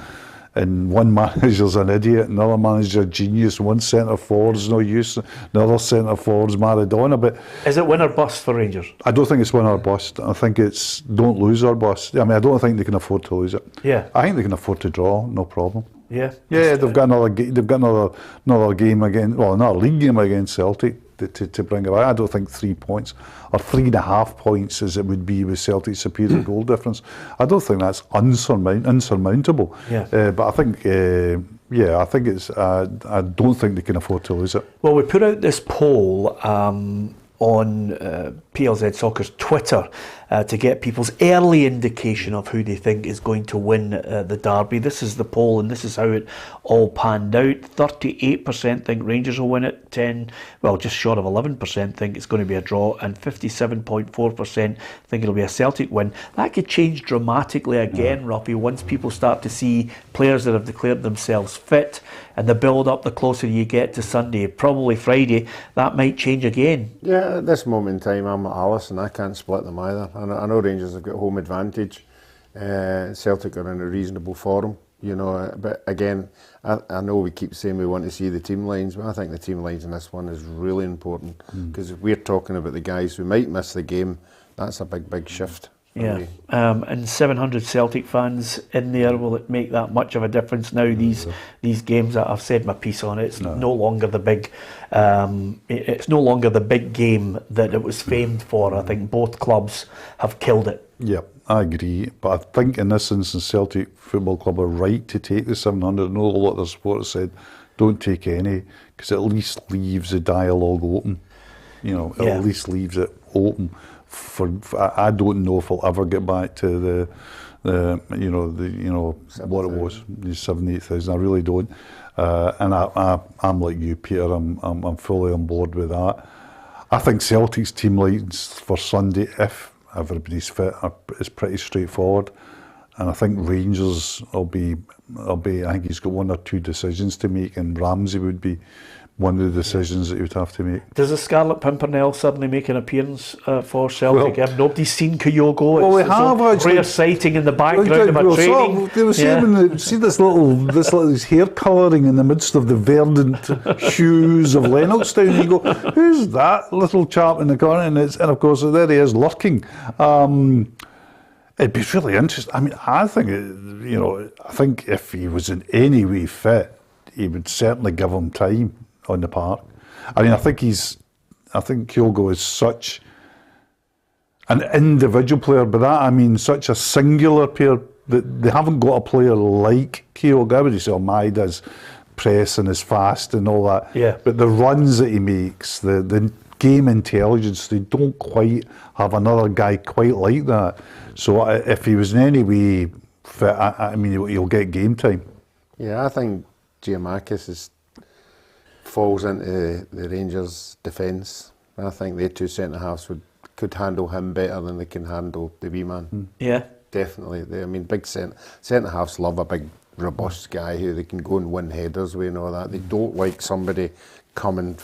Speaker 3: And one manager's an idiot, another manager's a genius, one centre forward's no use, another centre forward's Maradona. But
Speaker 1: is it win or bust for Rangers?
Speaker 3: I don't think it's win or bust. I think it's don't lose or bust. I mean, I don't think they can afford to lose it.
Speaker 1: Yeah.
Speaker 3: I think they can afford to draw, no problem.
Speaker 1: Yeah.
Speaker 3: Yeah, they've got another game again. Well, another league game against Celtic. to bring it back. I don't think 3 points or 3.5 points as it would be with Celtic's superior goal difference. I don't think that's insurmountable.
Speaker 1: Yeah.
Speaker 3: But I think, I think it's. I don't think they can afford to lose it.
Speaker 1: Well, we put out this poll on PLZ Soccer's Twitter to get people's early indication of who they think is going to win the derby. This is the poll, and this is how it all panned out. 38% think Rangers will win it, just short of 11% think it's going to be a draw, and 57.4% think it'll be a Celtic win. That could change dramatically again, Ruffy, once people start to see players that have declared themselves fit, and the build up the closer you get to Sunday, probably Friday, that might change again.
Speaker 2: Yeah, at this moment in time, I'm at Alice and I can't split them either. I know Rangers have got home advantage. Celtic are in a reasonable form, but again, I know we keep saying we want to see the team lines, but I think the team lines in this one is really important, because if we're talking about the guys who might miss the game, that's a big shift.
Speaker 1: Yeah, and 700 Celtic fans in there, will it make that much of a difference now? These games, that I've said my piece on it, it's no longer the big, it's no longer the big game that it was famed for. I think both clubs have killed it.
Speaker 3: Yeah, I agree, but I think in this instance Celtic Football Club are right to take the 700. I know a lot of their supporters said don't take any, because it at least leaves the dialogue open. It at least leaves it open. I don't know if we'll ever get back to the what it was, the 7,000-8,000. I really don't, and I'm like you, Peter. I'm fully on board with that. I think Celtic's team lines for Sunday, if everybody's fit, is pretty straightforward, and I think Rangers will be. I think he's got one or two decisions to make, and Ramsey would be one of the decisions that he would have to make.
Speaker 1: Does the Scarlet Pimpernel suddenly make an appearance for Celtic? Nobody's seen Kyogo.
Speaker 3: Well, we have actually.
Speaker 1: Rare sighting in the background of a training.
Speaker 3: They were saying, see this hair colouring in the midst of the verdant hues of Lennoxtown. You go, who's that little chap in the corner? And of course there he is lurking. It'd be really interesting. I mean, I think if he was in any way fit, he would certainly give him time on the park. I mean, I think Kyogo is such an individual player, but that I mean such a singular player that they haven't got a player like Kyogo. Everybody says, Maida's press and is fast and all that.
Speaker 1: Yeah.
Speaker 3: But the runs that he makes, the game intelligence, they don't quite have another guy quite like that. So if he was in any way fit, I mean, he'll get game time.
Speaker 2: Yeah, I think Giamakis falls into the Rangers' defence. I think their two centre-halves could handle him better than they can handle the wee man.
Speaker 1: Yeah.
Speaker 2: Definitely. Big centre-halves love a big, robust guy who they can go and win headers with and all that. They don't like somebody coming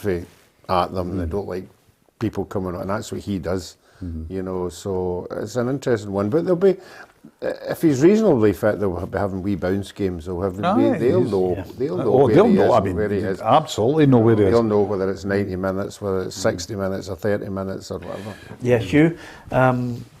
Speaker 2: at them. They don't like people coming on, and that's what he does. So it's an interesting one. But they'll be, if he's reasonably fit, they'll be having wee bounce games. They'll know where he is.
Speaker 3: Absolutely know where he is.
Speaker 2: They'll know whether it's 90 minutes, whether it's 60 minutes or 30 minutes or whatever.
Speaker 1: Yeah, Hugh,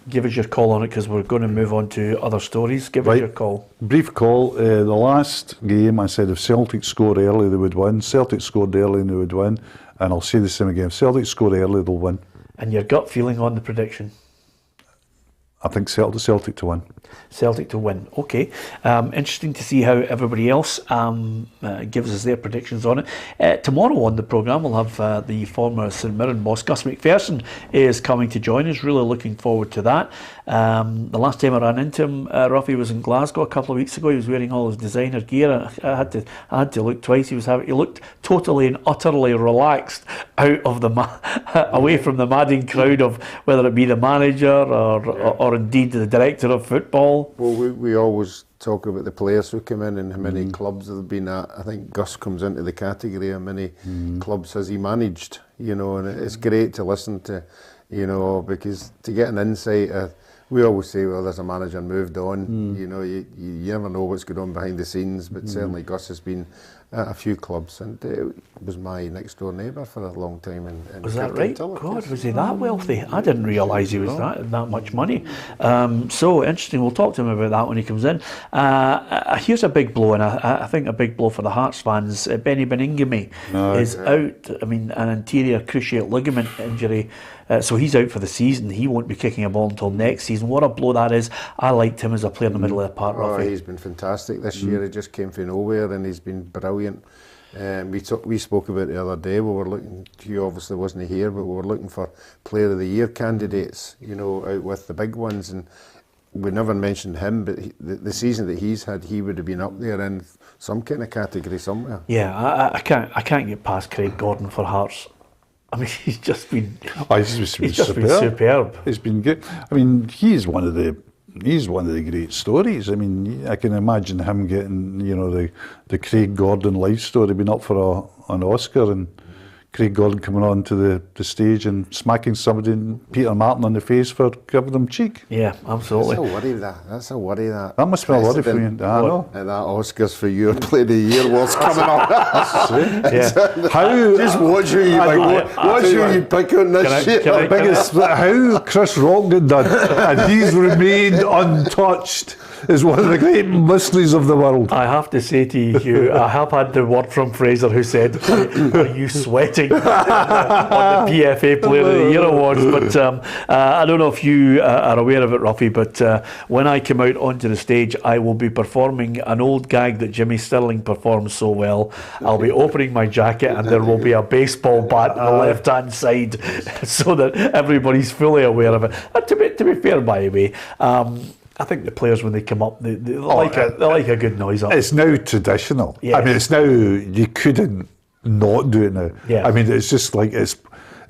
Speaker 1: give us your call on it, because we're going to move on to other stories. Give us your call.
Speaker 3: Brief call. The last game I said if Celtic scored early they would win. Celtic scored early and they would win. And I'll say the same again. If Celtic scored early, they'll win.
Speaker 1: And your gut feeling on the prediction?
Speaker 3: I think Celtic to win.
Speaker 1: Celtic to win. Okay. Interesting to see how everybody else gives us their predictions on it. Tomorrow on the programme we'll have the former St Mirren boss, Gus McPherson, is coming to join us. Really looking forward to that. The last time I ran into him, Ruffy, was in Glasgow a couple of weeks ago. He was wearing all his designer gear. I had to look twice. He looked totally and utterly relaxed out of away from the madding crowd of whether it be the manager or indeed the director of football.
Speaker 2: Well, we always talk about the players who come in and how many clubs have been at. I think Gus comes into the category of how many clubs has he managed, and it's great to listen to, because to get an insight, we always say, well, there's a manager moved on. You know, you never know what's going on behind the scenes, but certainly Gus has been at a few clubs, and was my next door neighbour for a long time.
Speaker 1: Was that right? God, was he that wealthy? I didn't realise he was that much money. So interesting. We'll talk to him about that when he comes in. Here's a big blow, and I think a big blow for the Hearts fans. Beningami is out. I mean, an anterior cruciate ligament injury. So he's out for the season. He won't be kicking a ball until next season. What a blow that is. I liked him as a player in the middle of the park, Ruffy.
Speaker 2: He's been fantastic this year. He just came from nowhere and he's been brilliant. We spoke about it the other day. We were looking, you obviously wasn't here, but we were looking for Player of the Year candidates, you know, out with the big ones, and we never mentioned him, but the season that he's had, he would have been up there in some kind of category somewhere.
Speaker 1: Yeah, I can't get past Craig Gordon for Hearts. I mean, he's just been superb.
Speaker 3: He's been good. I mean, he's one of the great stories. I mean, I can imagine him getting, you know, the Craig Gordon life story, being up for an Oscar, and Craig Gordon coming on to the stage and smacking somebody, Peter Martin, on the face for giving them cheek.
Speaker 1: Yeah, absolutely.
Speaker 2: That's a worry that.
Speaker 3: That must be a worry for you. I know.
Speaker 2: That Oscars for your Play of the Year was coming up.
Speaker 1: Yeah.
Speaker 2: Just watch who you pick on this shit.
Speaker 3: How Chris Rock got done, and he's remained untouched, is one of the great mysteries of the world.
Speaker 1: I have to say to you, Hugh, I have had the word from Fraser who said, "Are you sweating?" on the PFA Player of the Year awards. But I don't know if you are aware of it, Ruffy, but when I come out onto the stage, I will be performing an old gag that Jimmy Sterling performs so well. I'll be opening my jacket and there will be a baseball bat on the left-hand side so that everybody's fully aware of it. And to be fair, by the way, I think the players, when they come up, they like a good noise up.
Speaker 3: It's now traditional.
Speaker 1: Yes.
Speaker 3: I mean, it's now, you couldn't not do it now.
Speaker 1: Yeah.
Speaker 3: I mean, it's just like it's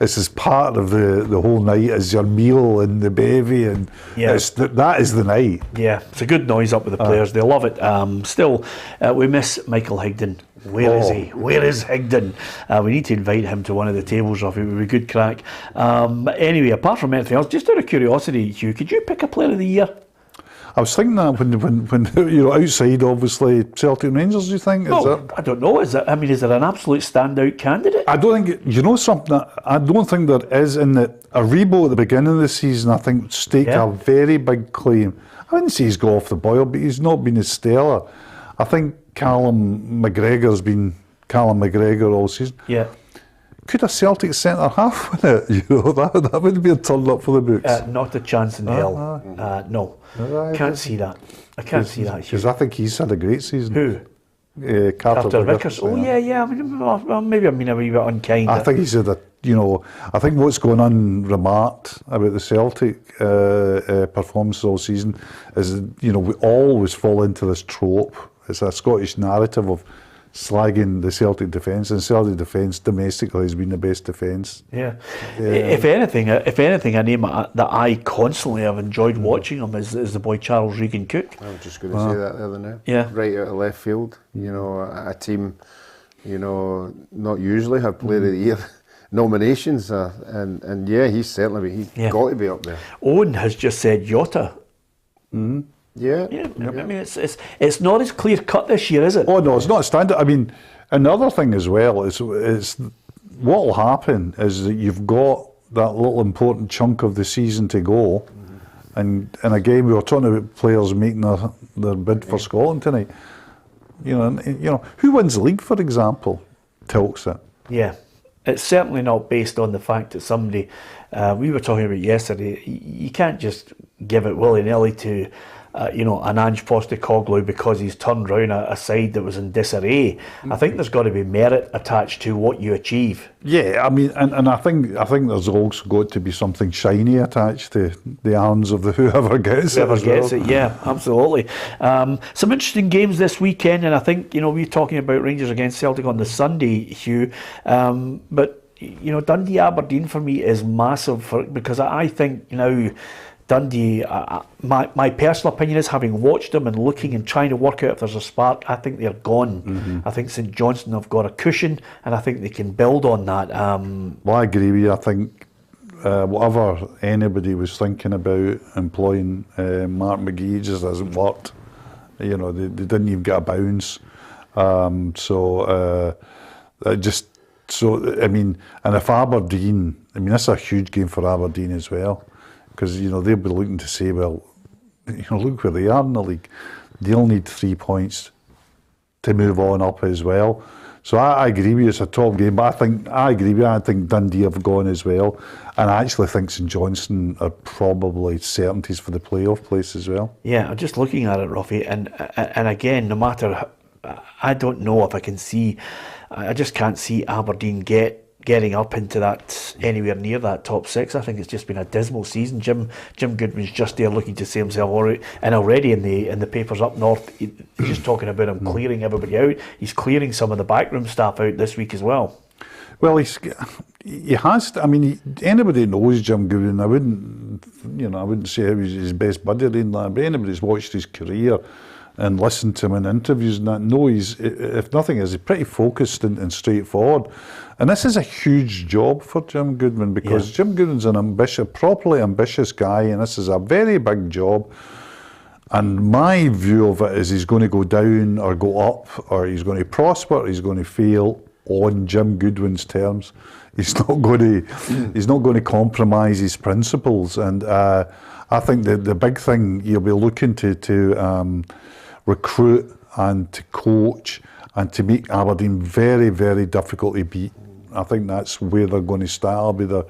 Speaker 3: as part of the whole night as your meal and the bevy, and that is the night.
Speaker 1: Yeah, it's a good noise up with the players. They love it. Still, we miss Michael Higdon. Where is he? Where is Higdon? We need to invite him to one of the tables, Ruffy. It would be good crack. Anyway, apart from anything else, just out of curiosity, Hugh, could you pick a Player of the Year?
Speaker 3: I was thinking that when you know, outside, obviously, Celtic Rangers, do you think?
Speaker 1: I don't know. Is there an absolute standout candidate?
Speaker 3: I don't think, you know something, I don't think there is. In the Aribo at the beginning of the season, I think, staked a very big claim. I wouldn't say he's got off the boil, but he's not been as stellar. I think Callum McGregor's been Callum McGregor all season.
Speaker 1: Yeah.
Speaker 3: Could a Celtic centre half win it? You know, that would be a turn up for the books.
Speaker 1: Not a chance in hell. No. Can't see that. I can't see that.
Speaker 3: Because I think he's had a great season.
Speaker 1: Who?
Speaker 3: Carter
Speaker 1: Vickers. Oh yeah. I mean, well, maybe I'm being a wee bit unkind.
Speaker 3: I think he's had I think what's going on remarked about the Celtic performances all season is, you know, we always fall into this trope. It's a Scottish narrative of slagging the Celtic defence, and Celtic defence domestically has been the best defence.
Speaker 1: Yeah. If anything, a name that I constantly have enjoyed watching him is the boy Charles Regan Cook.
Speaker 2: I was just going to say that the other night.
Speaker 1: Yeah.
Speaker 2: Right out of left field. You know, a team, you know, not usually have Player of the Year nominations, and he's certainly got to be up there.
Speaker 1: Owen has just said Jota.
Speaker 2: Mm-hmm. Yeah.
Speaker 1: I mean, it's not as clear cut this year, is it?
Speaker 3: Oh no, it's not standard. I mean, another thing as well is what will happen is that you've got that little important chunk of the season to go, and again we were talking about players making their bid for Scotland tonight. You know, who wins the league, for example, tilts it.
Speaker 1: Yeah. It's certainly not based on the fact that somebody, we were talking about yesterday, you can't just give it willy-nilly to an Ange Postecoglou because he's turned round a side that was in disarray. I think there's got to be merit attached to what you achieve. Yeah,
Speaker 3: I mean, and I think there's also got to be something shiny attached to the arms of whoever gets it.
Speaker 1: Yeah, absolutely. Some interesting games this weekend, and I think, you know, we're talking about Rangers against Celtic on the Sunday, Hugh, but, you know, Dundee Aberdeen for me is massive because I think now Dundee, my personal opinion is, having watched them and looking and trying to work out if there's a spark, I think they're gone. Mm-hmm. I think St Johnstone have got a cushion, and I think they can build on that.
Speaker 3: Well, I agree with you. I think whatever anybody was thinking about employing Mark McGee, just hasn't worked. You know, they didn't even get a bounce. I mean, and if Aberdeen, I mean, that's a huge game for Aberdeen as well, because, you know, they'll be looking to say, well, you know, look where they are in the league. They'll need 3 points to move on up as well. So I agree with you, it's a top game, but I agree with you, I think Dundee have gone as well, and I actually think St Johnstone are probably certainties for the playoff place as well.
Speaker 1: Yeah, I'm just looking at it, Ruffy, and again, no matter, I don't know if I can see, I just can't see Aberdeen getting up into that, anywhere near that top 6. I think it's just been a dismal season. Jim Goodwin's just there looking to say himself all right, and already in the papers up north, he's just talking about him clearing everybody out. He's clearing some of the backroom staff out this week as well.
Speaker 3: Well, he has to, I mean, anybody knows Jim Goodwin. I wouldn't say he was his best buddy in that, but anybody who's watched his career and listened to him in interviews and that, know he's, if nothing else, he's pretty focused and straightforward. And this is a huge job for Jim Goodwin, because Jim Goodwin's an properly ambitious guy, and this is a very big job. And my view of it is he's going to go down or go up, or he's going to prosper, or he's going to fail on Jim Goodwin's terms. He's not going to compromise his principles. And I think the big thing you'll be looking to recruit and to coach and to make Aberdeen very, very difficult to beat. I think that's where they're going to start. That'll be their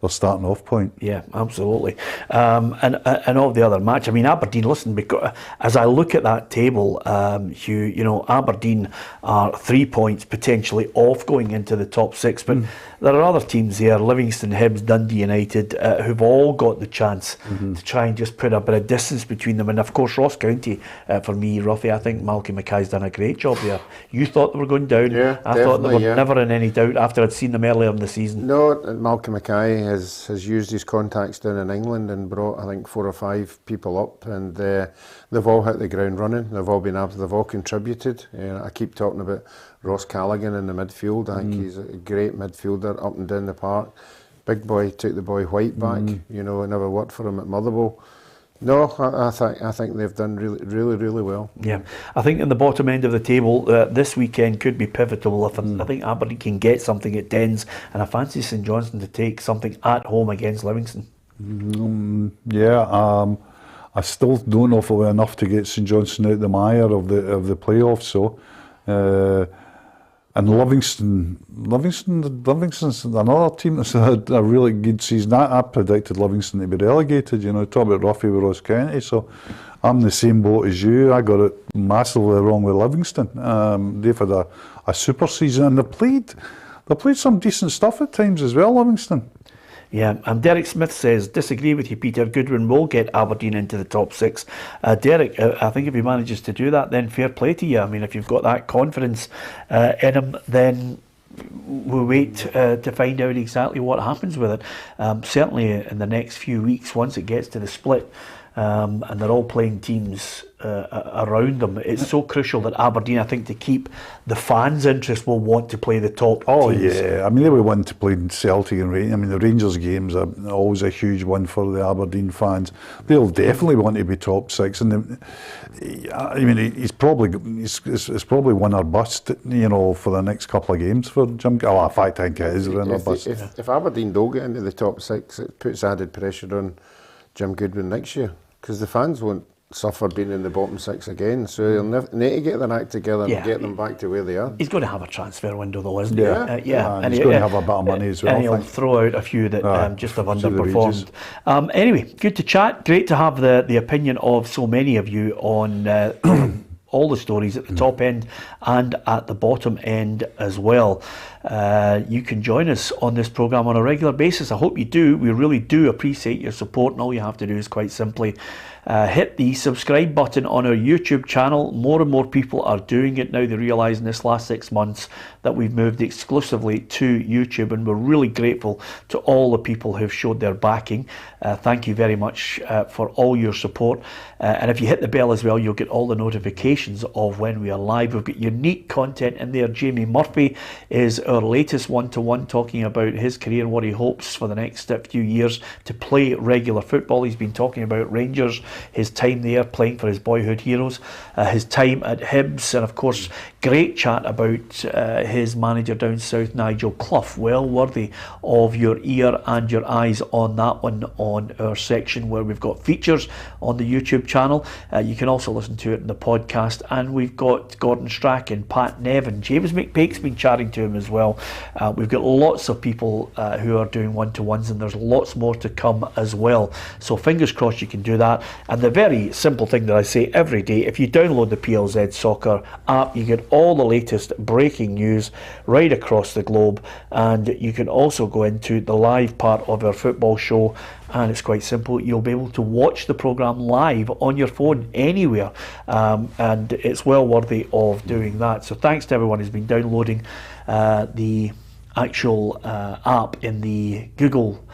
Speaker 3: starting off point.
Speaker 1: Yeah, absolutely. And of the other match, I mean, Aberdeen, listen, because as I look at that table, Hugh, you know, Aberdeen are 3 points potentially off going into the top 6, but there are other teams here, Livingston, Hibs, Dundee United, who've all got the chance to try and just put a bit of distance between them. And of course, Ross County, for me, Ruffy, I think Malky Mackay's done a great job there. You thought they were going down.
Speaker 2: Yeah,
Speaker 1: I thought they were never in any doubt after I'd seen them earlier in the season.
Speaker 2: No, Malky Mackay has used his contacts down in England and brought, I think, 4 or 5 people up, and they've all hit the ground running. They've all contributed. I keep talking about Ross Callaghan in the midfield. I think he's a great midfielder up and down the park. Big boy took the boy White back. You know, it never worked for him at Motherwell. No, I think they've done really well.
Speaker 1: Yeah, I think in the bottom end of the table this weekend could be pivotal. If I think Aberdeen can get something at Dens, and I fancy St Johnstone to take something at home against Livingston.
Speaker 3: I still don't know if it'll be enough to get St Johnstone out the mire of the playoffs. So, and Livingston's another team that's had a really good season. I predicted Livingston to be relegated. You know, talk about Ruffy with Ross County. So, I'm in the same boat as you. I got it massively wrong with Livingston. They've had a super season, and they played some decent stuff at times as well, Livingston.
Speaker 1: Yeah, and Derek Smith says, disagree with you, Peter. Goodwin will get Aberdeen into the top 6. Derek, I think if he manages to do that, then fair play to you. I mean, if you've got that confidence in him, then we'll wait to find out exactly what happens with it. Certainly in the next few weeks, once it gets to the split, and they're all playing teams around them, it's so crucial that Aberdeen, I think, to keep the fans' interest, will want to play the top teams.
Speaker 3: Yeah, I mean, they will want to play Celtic and Rangers. I mean, the Rangers games are always a huge one for the Aberdeen fans. They'll definitely want to be top 6, and I mean, it's probably win or bust, you know, for the next couple of games for Jim. Oh, in fact, I think it is win or bust.
Speaker 2: If Aberdeen don't get into the top 6, it puts added pressure on Jim Goodwin next year, because the fans won't suffer being in the bottom 6 again, so he'll need to get their act together and get them back to where they are.
Speaker 1: He's going to have a transfer window though, isn't he?
Speaker 3: And he's going to have a bit of money as well.
Speaker 1: And he'll throw out a few that just have underperformed. Anyway, good to chat. Great to have the opinion of so many of you on all the stories at the top end and at the bottom end as well. You can join us on this programme on a regular basis. I hope you do. We really do appreciate your support, and all you have to do is quite simply hit the subscribe button on our YouTube channel. More and more people are doing it now. They realise in this last 6 months that we've moved exclusively to YouTube, and we're really grateful to all the people who've showed their backing. Thank you very much for all your support. And if you hit the bell as well, you'll get all the notifications of when we are live. We've got unique content in there. Jamie Murphy is our latest one-to-one, talking about his career and what he hopes for the next few years to play regular football. He's been talking about Rangers, his time there playing for his boyhood heroes, his time at Hibs, and of course great chat about his manager down south, Nigel Clough. Well worthy of your ear and your eyes on that one, on our section where we've got features on the YouTube channel. You can also listen to it in the podcast, and we've got Gordon Strachan, Pat Nevin, James McPake's been chatting to him as well. We've got lots of people who are doing one-to-ones, and there's lots more to come as well. So fingers crossed you can do that. And the very simple thing that I say every day, if you download the PLZ Soccer app, you get all the latest breaking news right across the globe, and you can also go into the live part of our football show, and it's quite simple. You'll be able to watch the programme live on your phone anywhere, and it's well worthy of doing that. So thanks to everyone who's been downloading the actual app in the Google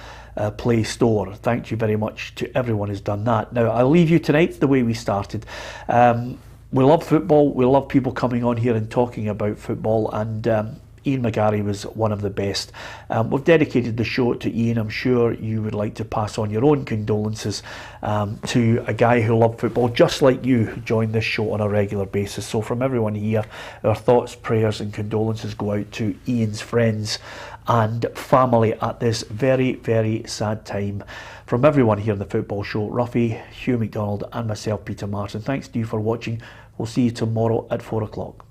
Speaker 1: Play Store. Thank you very much to everyone who's done that. Now, I'll leave you tonight the way we started. We love football. We love people coming on here and talking about football, and Ian Mcgarry was one of the best. We've dedicated the show to Ian. I'm sure you would like to pass on your own condolences to a guy who loved football just like you, who joined this show on a regular basis. So from everyone here, our thoughts, prayers and condolences go out to Ian's friends and family at this very, very sad time. From everyone here in the football show, Ruffy, Hugh McDonald and myself, Peter Martin, thanks to you for watching. We'll see you tomorrow at 4 o'clock.